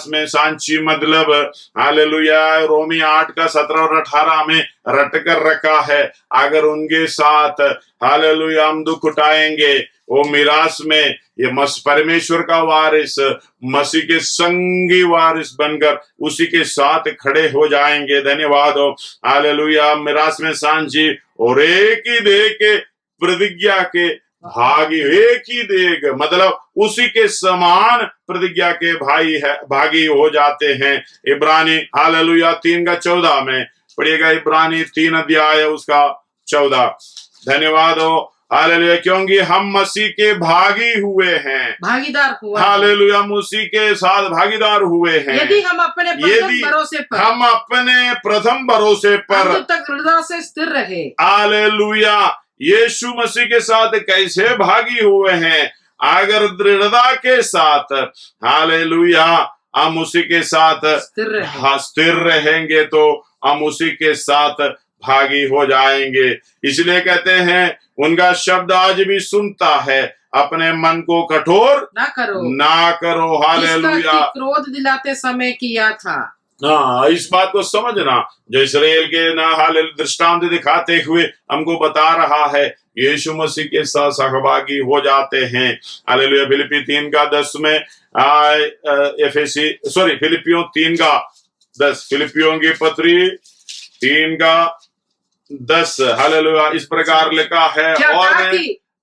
A: में सांची मतलब, हालेलुया, रोमी 8 का 17 और 18 में रट कर रखा है। अगर उनके साथ, हालेलुया, हम दुख उठाएंगे, वो मिरास में ये परमेश्वर का वारिस, मसीह के संगी वारिस बनकर उसी के साथ खड़े हो जाएंगे। धन्यवाद हो, हालेलुया, मिरास में सांची और एक ही देह के प्रतिज्ञा के भागी, एक ही देग मतलब उसी के समान प्रतिज्ञा के भागी हो जाते हैं। इब्रानी, हालेलुया, 3 का 14 में पढ़िएगा, इब्रानी 3 अध्याय उसका 14। धन्यवाद हो, हालेलुया, क्योंकि हम मसीह के भागीदार हुए, हालेलुया, मसीह के साथ भागीदार हुए हैं।
B: यदि हम अपने
A: प्रथम भरोसे पर
B: अंत तक दृढ़ता से स्थिर रहे,
A: हालेलुया, यीशु मसीह के साथ कैसे भागी हुए हैं? अगर दृढ़ता के साथ, हालेलुया, हम उसी के साथ स्थिर रहेंगे तो हम उसी के साथ भागी हो जाएंगे। इसलिए कहते हैं, उनका शब्द आज भी सुनता है, अपने मन को कठोर ना करो, हालेलुया,
B: क्रोध दिलाते समय किया था।
A: हाँ, इस बात को समझना, जो इसराइल के दृष्टांत दिखाते हुए हमको बता रहा है, यीशु मसीह के साथ सहभागी हो जाते हैं। हालेलुया, फिलिपियों 3 का 10 में, फिलिपियों 3 का 10, फिलिपियों की पत्री 3 का 10, हालेलुया, इस प्रकार लिखा है,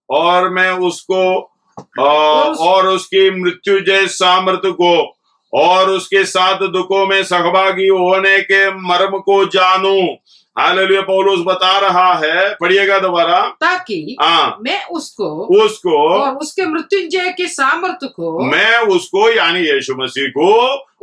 A: और मैं उसको और उसकी मृत्युजय सामर्थ्य को और उसके साथ दुखों में सहभागी होने के मर्म को जानूं। हालेलुया, पौलुस बता रहा है, पढ़िएगा दोबारा,
B: ताकि मैं उसको और उसके मृत्युंजय के सामर्थ्य को, मैं
A: उसको यानी यीशु मसीह को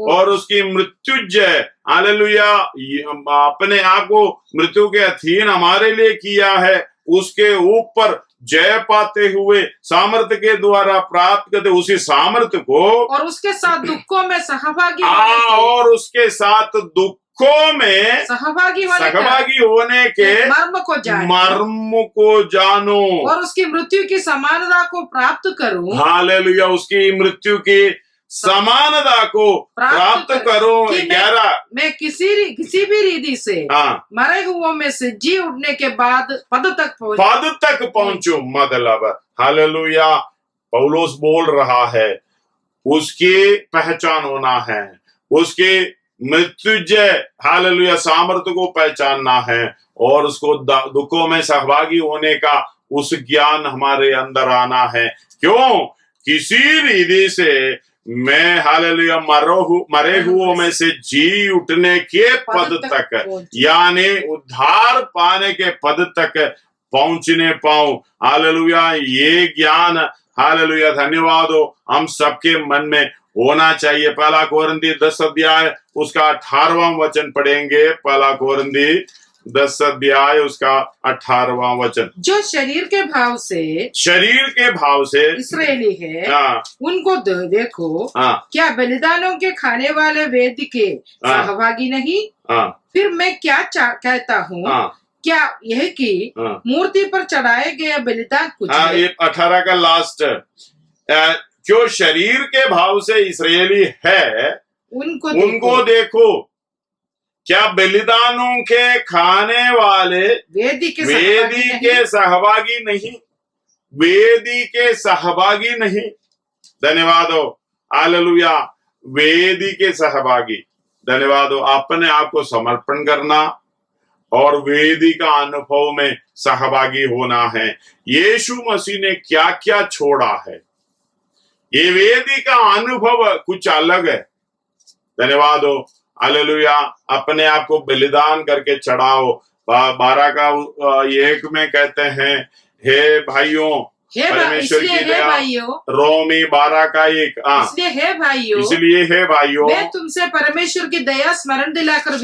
A: और उसकी मृत्युंजय, हालेलुया, अपने आप को मृत्यु के अधीन हमारे लिए किया है, उसके ऊपर जय पाते हुए सामर्थ्य के द्वारा प्राप्त करते उसी सामर्थ्य को,
B: और उसके साथ दुखों में सहभागी
A: और उसके साथ दुख दुखों में
B: सहभागी होने का
A: सहभागी होने के
B: मर्म को जाने
A: मर्म को जानो
B: और उसकी मृत्यु की समानता को प्राप्त करूं।
A: हालेलुया, उसकी मृत्यु की समानता को प्राप्त करो।
B: कि
A: 11
B: मैं किसी भी रीति से
A: हाँ,
B: मरे हुओं में से जी उठने के बाद पद तक
A: पहुंचो। मतलब हालेलुया, पौलुस बोल रहा है उसकी पहचान होना है, उसके मृत्युजय हालेलुया सामर्थ्य को पहचानना है और उसको दुखों में सहभागी होने का उस ज्ञान हमारे अंदर आना है। क्यों? किसी रीति से मैं हालेलुया मरे हुओं में से जी उठने के पद तक यानी उद्धार पाने के पद तक पहुंचने पाऊं। हालेलुया, ये ज्ञान हालेलुया धन्यवाद हो हम सबके मन में होना चाहिए। पहला कोरिन्थी 10 अध्याय उसका 18वां वचन पढ़ेंगे। पहला कोरिन्थी 10 अध्याय उसका 18वां वचन।
B: जो शरीर के भाव से इस्राएली है उनको देखो, क्या बलिदानों के खाने वाले वेद के सहभागी नहीं? फिर मैं क्या कहता हूँ, क्या यह कि मूर्ति पर चढ़ाए गए बलिदान कुछ है?
A: ये 18 का लास्ट, जो शरीर के भाव से इस्राएली है उनको देखो, क्या बलिदानों के खाने वाले
B: वेदी के
A: सहभागी नहीं? वेदी के सहभागी नहीं। धन्यवाद हो हालेलुया, वेदी के सहभागी। धन्यवाद हो, अपने आप को समर्पण करना और वेदी का अनुभव में सहभागी होना है। यीशु मसीह ने क्या क्या छोड़ा है, ये वेदी का अनुभव कुछ अलग है। धन्यवाद हो हालेलुया, अपने आप को बलिदान करके चढ़ाओ। 12 का 1 में कहते हैं, हे भाइयों परमेश्वर की दया, रोमी 12 का 1 इसलिए है भाइयों
B: मैं तुमसे परमेश्वर की दया स्मरण दिलाकर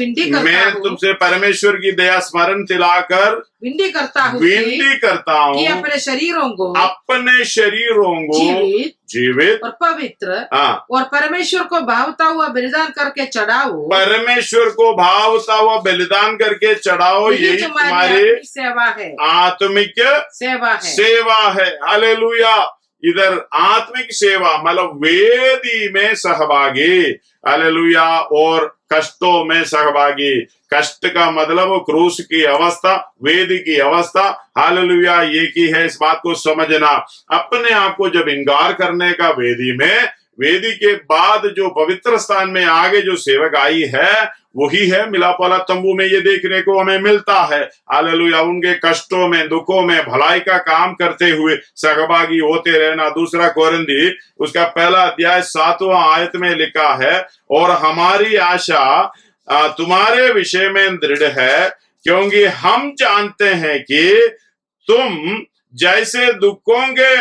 B: विनती करता हूँ कि अपने शरीरों को
A: जीवित
B: और पवित्र और परमेश्वर को भावता हुआ बलिदान करके चढ़ाओ।
A: परमेश्वर को भावता हुआ बलिदान करके चढ़ाओ, यही तुम्हारी
B: सेवा है,
A: आत्मिक सेवा है। हालेलुया, इधर आत्मिक सेवा मतलब वेदी में सहभागी। हालेलुया, और कष्टों में सहभागी। कष्ट का मतलब क्रूस की अवस्था, वेदी की अवस्था। हालेलुया, ये की है इस बात को समझना। अपने आप को जब इंकार करने का वेदी में, वेदी के बाद जो पवित्र स्थान में आगे जो सेवक आई है वही है मिलाप वाला तंबू में ये देखने को हमें मिलता है। हालेलुया, उनके कष्टों में दुखों में भलाई का काम करते हुए सहभागी होते रहना। 2 कोरिन्थी उसका 1 अध्याय 7वां आयत में लिखा है, और हमारी आशा तुम्हारे विषय में दृढ़ है, क्योंकि हम जानते हैं कि तुम जैसे दुखों के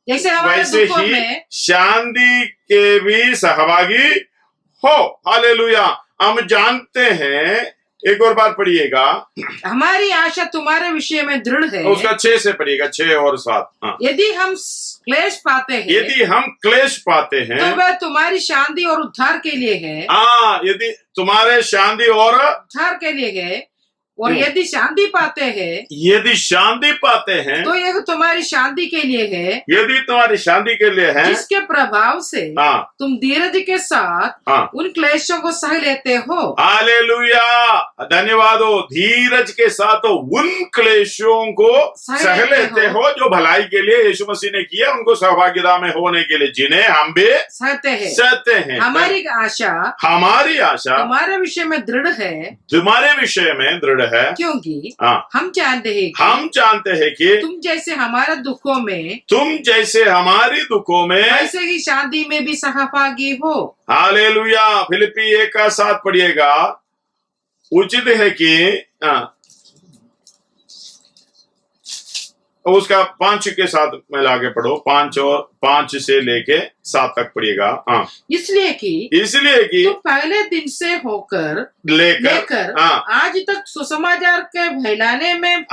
A: वैसे ही शांति के भी सहभागी हो। हालेलुया, हम जानते हैं। एक और बार पढ़िएगा,
B: हमारी आशा तुम्हारे विषय में दृढ़ है।
A: उसका 6 से पढ़िएगा, 6 और 7।
B: यदि हम क्लेश पाते हैं तो वह तुम्हारी शांति और उद्धार के लिए है।
A: यदि तुम्हारे शांति और
B: उद्धार के लिए है, और यदि शांति पाते हैं तो यह तुम्हारी शांति के लिए है,
A: यदि तुम्हारी शांति के लिए है,
B: जिसके प्रभाव से तुम धीरज के साथ उन क्लेशों को सह लेते हो।
A: हालेलुया, धन्यवाद हो, धीरज के साथ उन क्लेशों को सह लेते हो जो भलाई के लिए यीशु मसीह ने किया, उनको सहभागिता में होने के लिए, जिन्हें हम भी सहते हैं।
B: हमारी आशा तुम्हारे विषय में दृढ़ है,
A: तुम्हारे विषय में दृढ़ है,
B: क्योंकि हम जानते हैं कि तुम जैसे हमारी दुखों में ऐसे ही शांति में भी सहभागी हो।
A: हालेलुया, फिलिप्पी 1 का 7 पढ़िएगा। उचित है कि उसका 5 के साथ मिला के पढ़ो, 5 से लेके 7 तक पढ़िएगा। हाँ,
B: इसलिए कि तुम पहले दिन से होकर लेकर आज तक सुसमाचार के फैलाने में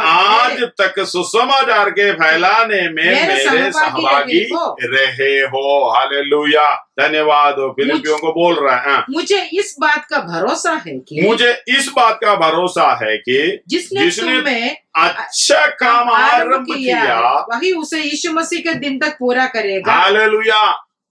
A: सुसमाचार के फैलाने में मेरे सहभागी रहे हो। हालेलुया, धन्यवाद हो। फिलिपियों को बोल रहा है,
B: मुझे इस बात का भरोसा है कि जिसने तुम्हें
A: अच्छा काम आरंभ किया
B: वही उसे यीशु मसीह के दिन तक पूरा करेगा।
A: हालेलुया,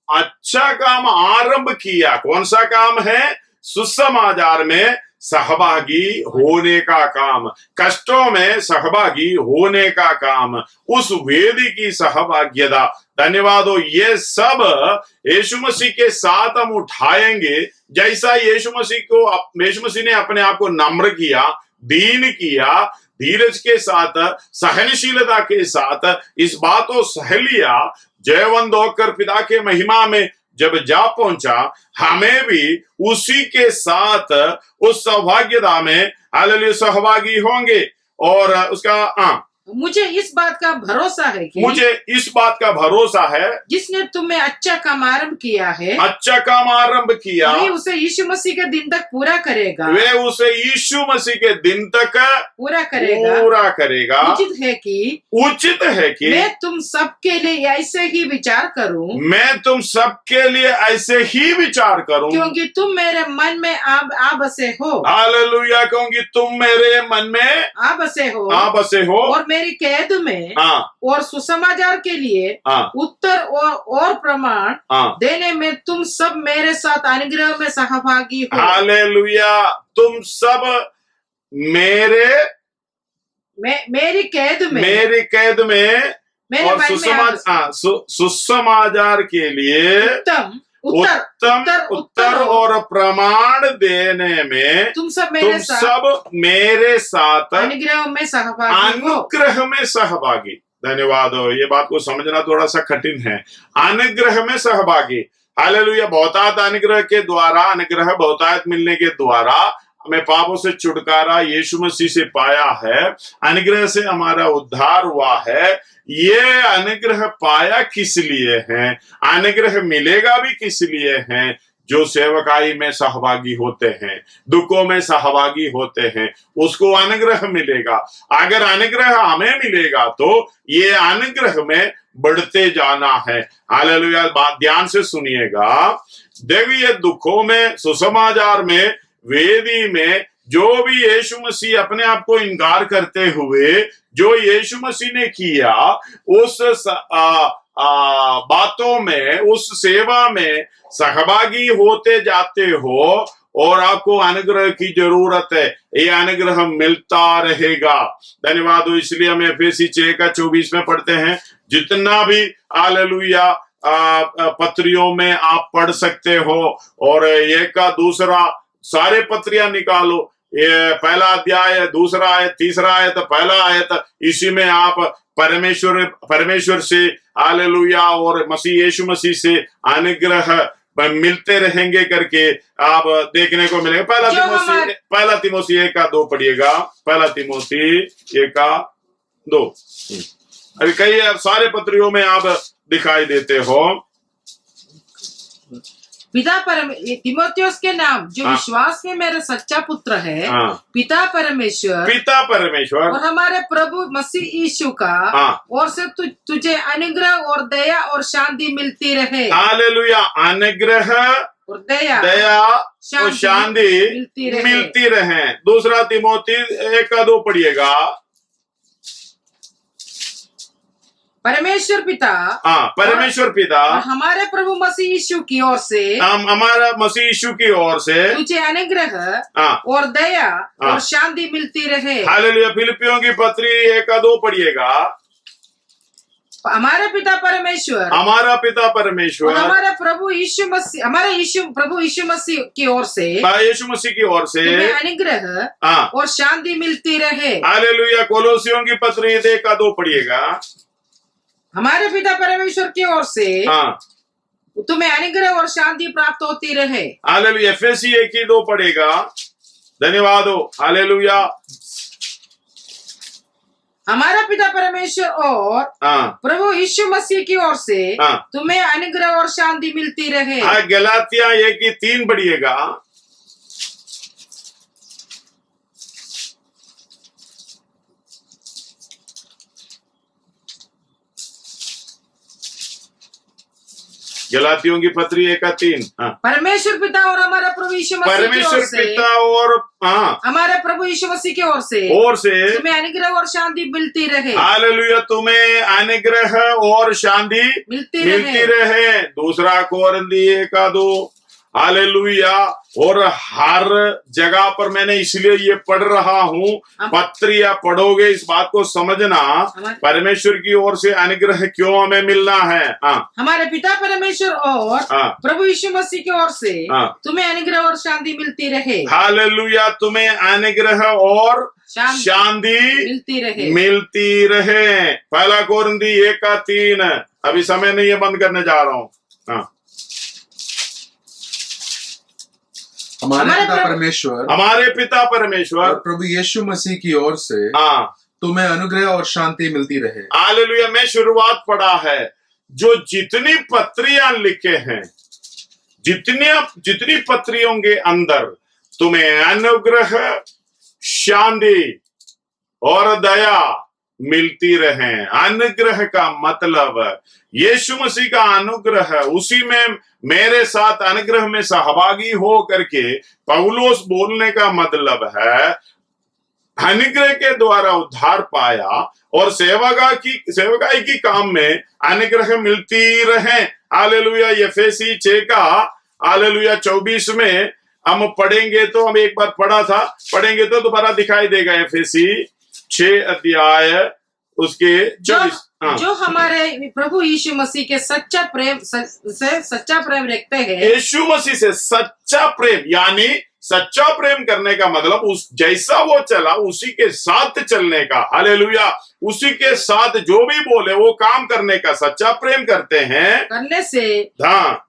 A: अच्छा काम आरंभ किया। कौन सा काम है? सुसमाचार में सहभागी होने का काम, कष्टों में सहभागी होने का काम, उस वेदी की सहभाग्यता। धन्यवाद हो। ये सब यीशु मसीह के साथ हम उठाएंगे। जैसा यीशु मसीह ने अपने आप को नम्र किया, दीन किया, धीरज के साथ, सहनशीलता के साथ इस बात को सह लिया, जयवंत होकर पिता के महिमा में जब जा पहुंचा, हमें भी उसी के साथ उस सौभाग्यता में हालेलुया सहभागी होंगे। और उसका
B: मुझे इस बात का भरोसा है जिसने तुम्हें अच्छा काम आरंभ किया वही उसे यीशु मसीह के दिन तक पूरा करेगा।
A: वे उसे यीशु मसीह के दिन तक
B: पूरा करेगा।
A: उचित है कि
B: मैं तुम सबके लिए ऐसे ही विचार करूं क्योंकि तुम मेरे मन में आ बसे हो।
A: हालेलुया, क्योंकि तुम मेरे मन में
B: आ बसे हो और मेरी कैद में और सुसमाचार के लिए उत्तर और प्रमाण देने में तुम सब मेरे साथ अनुग्रह में सहभागी हो।
A: हालेलुया, तुम सब
B: मेरी कैद में
A: और सुसमाचार के लिए उत्तर और प्रमाण देने में तुम सब मेरे साथ
B: अनुग्रह में सहभागी।
A: धन्यवाद हो। ये बात को समझना थोड़ा सा कठिन है। अनुग्रह में सहभागी। हालेलुया, बहुतायत अनुग्रह के द्वारा, अनुग्रह बहुतायत मिलने के द्वारा हमें पापों से छुटकारा यीशु मसीह से पाया है। अनुग्रह से हमारा उद्धार हुआ है। ये अनुग्रह पाया किस लिए है? अनुग्रह मिलेगा भी किस लिए है? जो सेवकाई में सहभागी होते हैं, दुखों में सहभागी होते हैं, उसको अनुग्रह मिलेगा। अगर अनुग्रह हमें मिलेगा तो ये अनुग्रह में बढ़ते जाना है। हालेलुया, बात ध्यान से सुनिएगा। देखिए, दुखों में, सुसमाचार में, वेदी में जो भी यीशु मसीह अपने आप को इनकार करते हुए जो यीशु मसीह ने किया, उस बातों में, उस सेवा में सहभागी होते जाते हो और आपको अनुग्रह की जरूरत है। ये अनुग्रह मिलता रहेगा। धन्यवाद हो। इसलिए हम एफएसी 6:24 में पढ़ते हैं, जितना भी हालेलुया पत्रियों में आप पढ़ सकते हो। और एक का दूसरा सारे पत्रियां निकालो, ये पहला अध्याय, दूसरा आयत, तीसरा आयत, पहला आयत, इसी में आप परमेश्वर से हालेलुया और यीशु मसीह से अनुग्रह मिलते रहेंगे करके आप देखने को मिलेगा। पहला तिमोथी 1:2 पढ़िएगा। पहला तिमोथी 1:2। अभी कई सारे पत्रियों में आप दिखाई देते हो।
B: पिता तिमोथियुस के नाम जो विश्वास में मेरा सच्चा पुत्र है, पिता परमेश्वर और हमारे प्रभु मसीह यीशु का और से तुझे अनुग्रह और दया और शांति मिलती रहे।
A: हालेलुया, अनुग्रह और दया और शांति मिलती रहे। दूसरा तिमोथी 1:2 पढ़िएगा।
B: परमेश्वर पिता और हमारे प्रभु मसीह यीशु की ओर से,
A: हमारा मसीह यीशु की ओर से
B: तुझे अनुग्रह और दया और शांति मिलती रहे।
A: हालेलुया। फिलिपियों की पत्री 1:2 पढ़िएगा।
B: हमारा पिता परमेश्वर
A: और
B: हमारे प्रभु यीशु मसीह की ओर से,
A: यीशु मसीह की ओर से
B: अनुग्रह और शांति मिलती रहे।
A: हालेलुया। कोलोसियों की पत्री 1:2 पढ़िएगा।
B: हमारे पिता परमेश्वर की ओर से तुम्हें अनुग्रह और शांति प्राप्त होती रहे।
A: हालेलुया। एफएसी 1:2 पढ़ेगा। धन्यवाद हो। हालेलुया।
B: हमारा पिता परमेश्वर और प्रभु यीशु मसीह की ओर से तुम्हें अनुग्रह और शांति मिलती रहे।
A: गलातिया 1:3 पढ़िएगा। गलातियों की पत्री 1:3।
B: परमेश्वर पिता और हमारा प्रभु यीशु मसीह
A: परमेश्वर पिता और
B: हमारे प्रभु यीशु मसीह की ओर से तुम्हें अनुग्रह और शांति मिलती रहे।
A: हालेलुया, तुम्हें अनुग्रह और शांति मिलती रहे। दूसरा कोरिन्थी 1:2। हालेलुया। और हर जगह पर मैंने इसलिए ये पढ़ रहा हूँ, पत्रियां पढ़ोगे इस बात को समझना, परमेश्वर की ओर से अनुग्रह क्यों हमें मिलना है।
B: हमारे पिता परमेश्वर और प्रभु यीशु मसीह की ओर से तुम्हें अनुग्रह और शांति मिलती रहे।
A: हालेलुया, तुम्हें अनुग्रह और शांति मिलती रहे। पहला कोरिन्थी 1:3। अभी समय नहीं है, बंद करने जा रहा हूँ। हमारे पिता परमेश्वर
C: और प्रभु यीशु मसीह की ओर से तुम्हें अनुग्रह और शांति मिलती रहे।
A: हालेलुया। मैं शुरुआत पढ़ा है, जो जितनी पत्रियां लिखे हैं, जितनी पत्रियों के अंदर तुम्हें अनुग्रह, शांति और दया मिलती रहे। अनुग्रह का मतलब यीशु मसीह का अनुग्रह, उसी में मेरे साथ अनुग्रह में सहभागी हो करके पौलुस बोलने का मतलब है अनुग्रह के द्वारा उद्धार पाया और सेवकाई की काम में अनुग्रह मिलती रहे। हालेलुया। एफेसी 6 का हालेलुया 24 में हम पढ़ेंगे तो, हम एक बार पढ़ा था, पढ़ेंगे तो दोबारा दिखाई देगा। एफेसी 6 अध्याय उसके 24।
B: जो हमारे प्रभु यीशु मसीह के सच्चा प्रेम रखते हैं।
A: यीशु मसीह से सच्चा प्रेम, यानी सच्चा प्रेम करने का मतलब उस जैसा वो चला उसी के साथ चलने का। हालेलुया। उसी के साथ जो भी बोले वो काम करने का सच्चा प्रेम करते हैं, करने से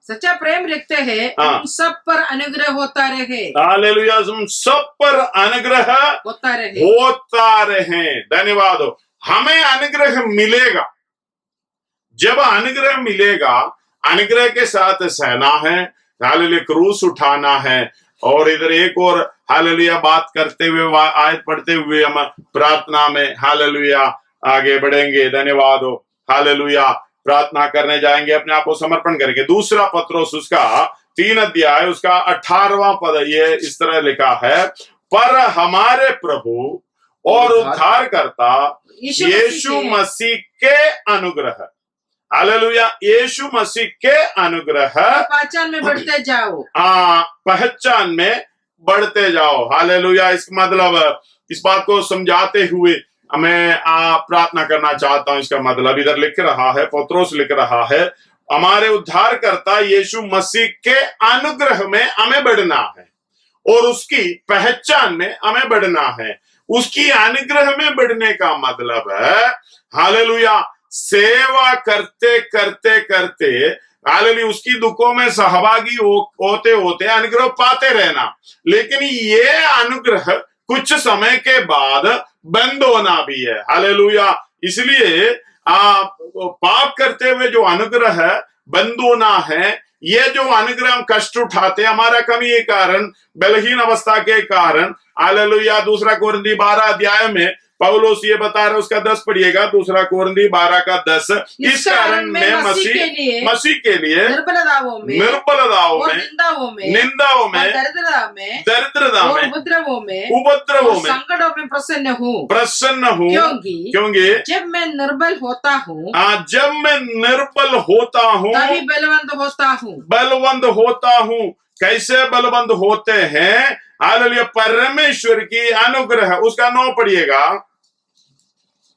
B: सच्चा प्रेम रखते हैं। उन सब पर अनुग्रह होता रहे।
A: हालेलुया। उन सब पर अनुग्रह होता रहे। धन्यवाद। हमें अनुग्रह मिलेगा। जब अनुग्रह मिलेगा, अनुग्रह के साथ सहना है, हालेलुया, क्रूस उठाना है। और इधर एक और हालेलुया बात करते हुए, आयत पढ़ते हुए हम प्रार्थना में हालेलुया आगे बढ़ेंगे। धन्यवाद हो। हालेलुया। प्रार्थना करने जाएंगे अपने आप को समर्पण करके। दूसरा पत्रोस उसका 3 अध्याय उसका 18वां पद ये इस तरह लिखा है, पर हमारे प्रभु और उद्धारकर्ता यीशु मसीह के अनुग्रह, हालेलुया, यीशु मसीह के अनुग्रह
B: पहचान में बढ़ते जाओ।
A: पहचान में बढ़ते जाओ। हालेलुया। इसका मतलब, इस बात को समझाते हुए मैं प्रार्थना करना चाहता हूं। इसका मतलब इधर लिख रहा है, पत्रोस लिख रहा है, हमारे उद्धारकर्ता यीशु मसीह के अनुग्रह में हमें बढ़ना है और उसकी पहचान में हमें बढ़ना है। उसकी अनुग्रह में बढ़ने का मतलब है हालेलुया, सेवा करते करते करते हालेलुया उसकी दुखों में सहभागी होते होते अनुग्रह पाते रहना। लेकिन ये अनुग्रह कुछ समय के बाद बंद होना भी है। हालेलुया। इसलिए पाप करते हुए जो अनुग्रह बंद होना है, ये जो अनुग्रह हम कष्ट उठाते हमारा कमी के कारण, बलहीन अवस्था के कारण। हालेलुया। दूसरा कोरिन्थी 12 अध्याय में पौलुस ये बता रहे, उसका 10 पढ़िएगा। दूसरा कोरिन्थी 12 का 10। इस कारण में मसीह के लिए निर्बलताओं में, निंदाओं में, दरिद्रता में, उपद्रवों में,
B: संकटों में प्रसन्न हूँ।
A: क्योंकि
B: जब मैं निर्बल होता हूँ, तभी बलवंत होता हूँ।
A: कैसे बलवंत होते हैं? हालेलुया, परमेश्वर की अनुग्रह। उसका 9 पढ़िएगा।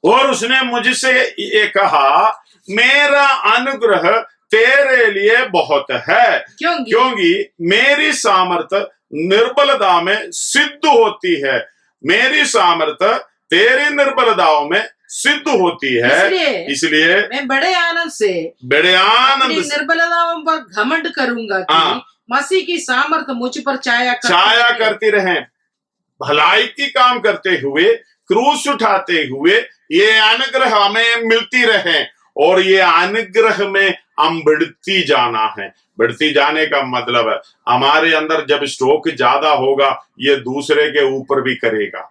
A: और उसने मुझसे ये कहा, मेरा अनुग्रह तेरे लिए बहुत है, क्योंकि मेरी सामर्थ निर्बलता में सिद्ध होती है। मेरी सामर्थ तेरी निर्बलताओं में सिद्ध होती है। इसलिए
B: मैं बड़े आनंद से निर्बलताओं पर घमंड करूंगा कि मसीह की सामर्थ मुझ पर छाया
A: करती रहे। भलाई की काम करते हुए क्रूस उठाते हुए ये अनुग्रह हमें मिलती रहे और ये अनुग्रह में हम बढ़ती जाना है। बढ़ती जाने का मतलब है हमारे अंदर जब स्टॉक ज्यादा होगा ये दूसरे के ऊपर भी करेगा।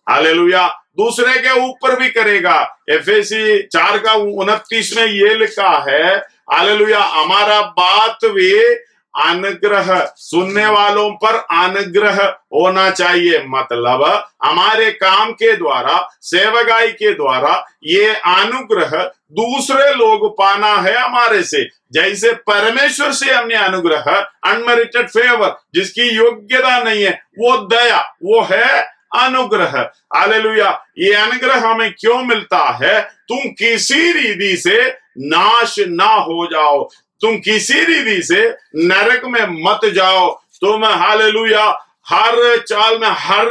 A: हालेलुया, दूसरे के ऊपर भी करेगा। एफएसी 4:29 में ये लिखा है, हालेलुया, हमारा बात भी अनुग्रह, सुनने वालों पर अनुग्रह होना चाहिए। मतलब हमारे काम के द्वारा, सेवकाई के द्वारा ये अनुग्रह दूसरे लोग पाना है हमारे से। जैसे परमेश्वर से हमने अनुग्रह, अनमेरिटेड फेवर, जिसकी योग्यता नहीं है, वो दया, वो है अनुग्रह। हालेलुया, ये अनुग्रह हमें क्यों मिलता है? तुम किसी रीति से नाश ना हो जाओ, तुम किसी रीति से नरक में मत जाओ। तुम हालेलुया हर चाल में, हर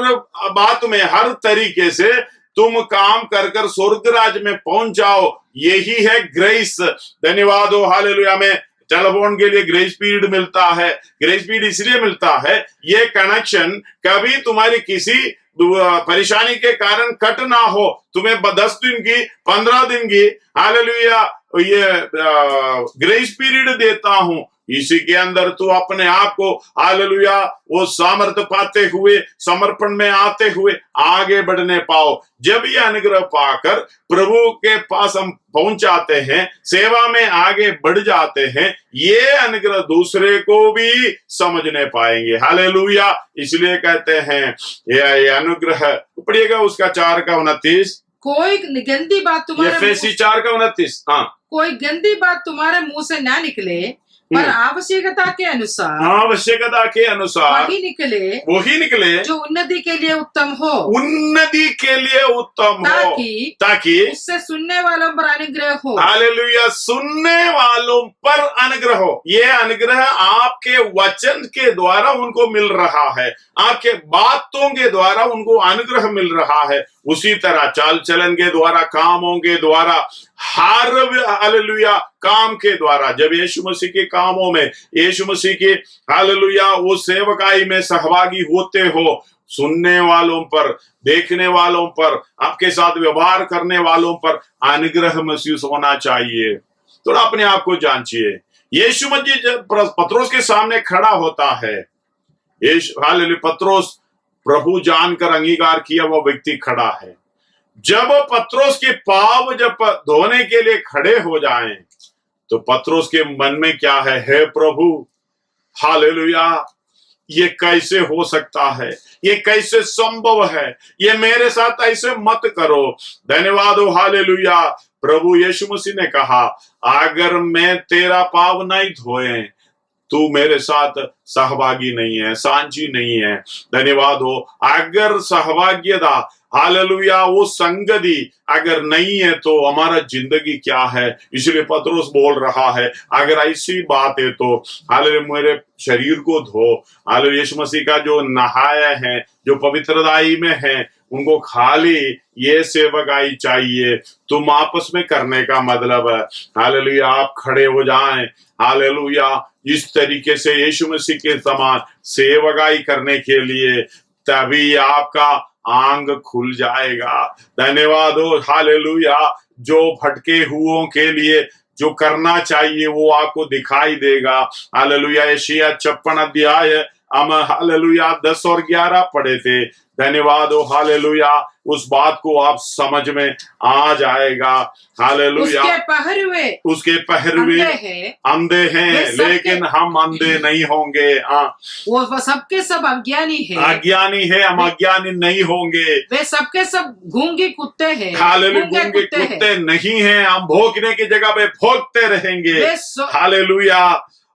A: बात में, हर तरीके से तुम काम कर कर स्वर्ग राज्य में पहुंच जाओ। यही है ग्रेस। धन्यवाद हो, हालेलुया। में टेलीफोन के लिए ग्रेस पीरियड मिलता है। ग्रेस पीरियड इसलिए मिलता है, ये कनेक्शन कभी तुम्हारी किसी परेशानी के कारण कट ना हो। तुम्हें 10 दिन की, 15 दिन की, हालेलुया, ये ग्रेस पीरियड देता हूं। इसी के अंदर तू अपने आप को, हालेलुया, वो सामर्थ्य पाते हुए, समर्पण में आते हुए आगे बढ़ने पाओ। जब ये अनुग्रह पाकर प्रभु के पास हम पहुंच जाते हैं, सेवा में आगे बढ़ जाते हैं, ये अनुग्रह दूसरे को भी समझने पाएंगे। हालेलुया, इसलिए कहते हैं ये अनुग्रह। पढ़िएगा उसका 4:29।
B: कोई गंदी बात तुम्हारे
A: एफएसी 4:29। हाँ,
B: कोई गंदी बात तुम्हारे मुंह से ना निकले, पर आवश्यकता के अनुसार,
A: आवश्यकता के अनुसार वही निकले
B: जो उन्नति के लिए उत्तम हो,
A: उन्नति के लिए उत्तम हो, ताकि
B: उससे सुनने वालों पर अनुग्रह हो।
A: हालेलुया, सुनने वालों पर अनुग्रह हो। ये अनुग्रह आपके वचन के द्वारा उनको मिल रहा है, आपके बातों के द्वारा उनको अनुग्रह मिल रहा है। उसी तरह चाल चलन के द्वारा, कामों के द्वारा, हर हालेलुया काम के द्वारा, जब यीशु मसीह के कामों में, यीशु मसीह के हालेलुया वो सेवकाई में सहभागी होते हो, सुनने वालों पर, देखने वालों पर, आपके साथ व्यवहार करने वालों पर अनुग्रह महसूस होना चाहिए। तो अपने आप को जांचिए। यीशु मसीह जब पत्रोस के सामने खड़ा होता है, हालेलुया, पत्रोस प्रभु जानकर अंगीकार किया वो व्यक्ति खड़ा है। जब पत्रोस के पांव जब धोने के लिए खड़े हो जाएं, तो पत्रोस के मन में क्या है? हे प्रभु, हालेलुया, ये कैसे हो सकता है? ये कैसे संभव है? ये मेरे साथ ऐसे मत करो। धन्यवाद हो, हालेलुया। प्रभु यीशु मसीह ने कहा, अगर मैं तेरा पांव नहीं धोए, तू मेरे साथ सहभागी नहीं है, सांझी नहीं है। धन्यवाद हो। अगर सहभाग्यता, हालेलुया, वो संगति अगर नहीं है तो हमारा जिंदगी क्या है? इसलिए पत्रोस बोल रहा है, अगर ऐसी बात है तो हालेलुया मेरे शरीर को धो। हालेलुया, यीशु मसीह का जो नहाया है, जो पवित्रदाई में है, उनको खाली ये सेवकाई चाहिए। तुम आपस में करने का मतलब है, हालेलुया, आप खड़े हो जाएं, हालेलुया, इस तरीके से यीशु मसीह के समान सेवकाई करने के लिए, तभी आपका आंग खुल जाएगा। धन्यवाद हो, हालेलुया। जो भटके हुओं के लिए जो करना चाहिए वो आपको दिखाई देगा। हालेलुया, यशायाह 56 हम हालेलुया 10 और 11 पढ़े थे। धन्यवाद हो, हालेलुया, उस बात को आप समझ में आ जाएगा। हालेलुया, उसके पहरुए अंधे हैं, लेकिन हम अंधे नहीं होंगे।
B: वो सबके सब अज्ञानी है,
A: अज्ञानी है, हम अज्ञानी नहीं होंगे।
B: वे सबके सब गूंगे कुत्ते हैं,
A: हालेलुया, गूंगे कुत्ते नहीं हैं, हम भौंकने की जगह पे भौंकते रहेंगे। हालेलुया,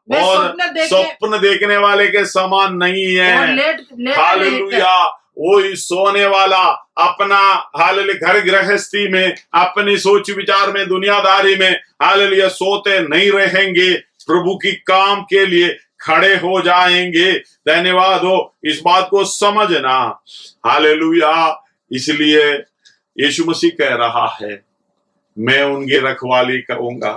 A: और स्वप्न देखने वाले के समान नहीं है। हालेलुया, वो सोने वाला अपना हालेलुया घर गृहस्थी में, अपनी सोच विचार में, दुनियादारी में हालेलुया सोते नहीं रहेंगे, प्रभु की काम के लिए खड़े हो जाएंगे। धन्यवाद हो, इस बात को समझना। हालेलुया, इसलिए यीशु मसीह कह रहा है, मैं उनकी रखवाली करूंगा।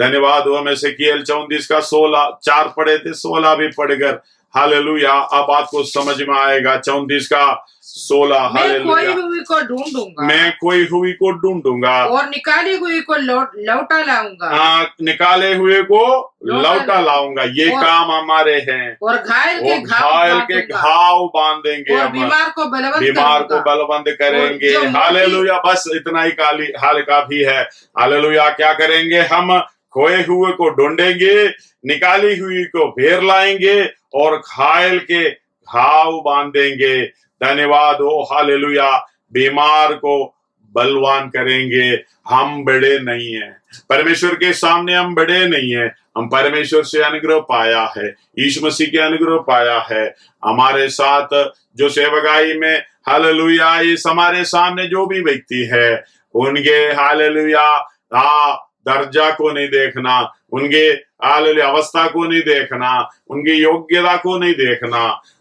A: धन्यवाद हो। हम एसेकिएल 34 का 16 4 पढ़े थे, 16 भी पढ़कर हालेलुया। अब आपको समझ में आएगा 34 का 16।
B: मैं खोई
A: हालेलुया।
B: हुई को ढूंढूंगा,
A: मैं खोई हुई को ढूंढूंगा
B: और निकाली हुई को लौटा लाऊंगा,
A: निकाले हुए को लौटा लाऊंगा। ये काम हमारे हैं।
B: और घायल के
A: घाव बांधेंगे,
B: और बीमार को
A: बलवंत करेंगे। हालेलुया। बस इतना ही हाल काफी है। हालेलुया। क्या करेंगे हम? खोए हुए को ढूंढेंगे, निकाली हुई को घेर लाएंगे और घायल के घाव बांधेंगे। धन्यवाद हो। हालेलुया। बीमार को बलवान करेंगे। हम बड़े नहीं हैं, परमेश्वर के सामने हम बड़े नहीं हैं। हम परमेश्वर से अनुग्रह पाया है, यीशु मसीह के अनुग्रह पाया है। हमारे साथ जो सेवकाई में हालेलुया इस हमारे सामने जो भी व्यक्ति है, उनके हालेलुया दर्जा को नहीं देखना, उनके हालेलुया अवस्था को नहीं देखना, उनकी योग्यता को नहीं देखना।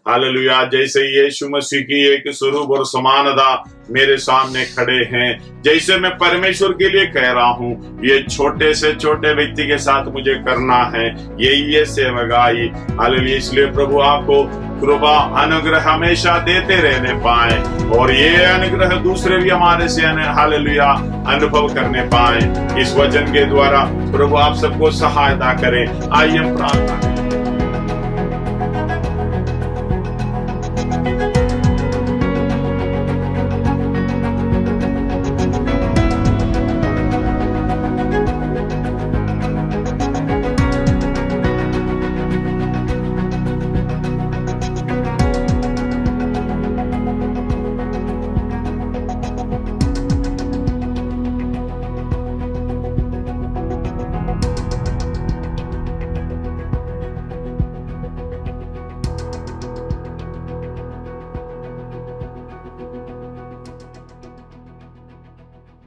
A: हालेलुया। जैसे यीशु मसीह की एक स्वरूप और समानता मेरे सामने खड़े हैं, जैसे मैं परमेश्वर के लिए कह रहा हूं, ये छोटे से छोटे व्यक्ति के साथ मुझे करना है। यही है सेवकाई। हालेलुया। इसलिए प्रभु आपको कृपा अनुग्रह हमेशा देते रहने पाए, और ये अनुग्रह दूसरे भी हमारे से हालेलुया अनुभव करने पाए। इस वचन के द्वारा प्रभु आप सबको सहायता करें। आइए हम प्रार्थना करें।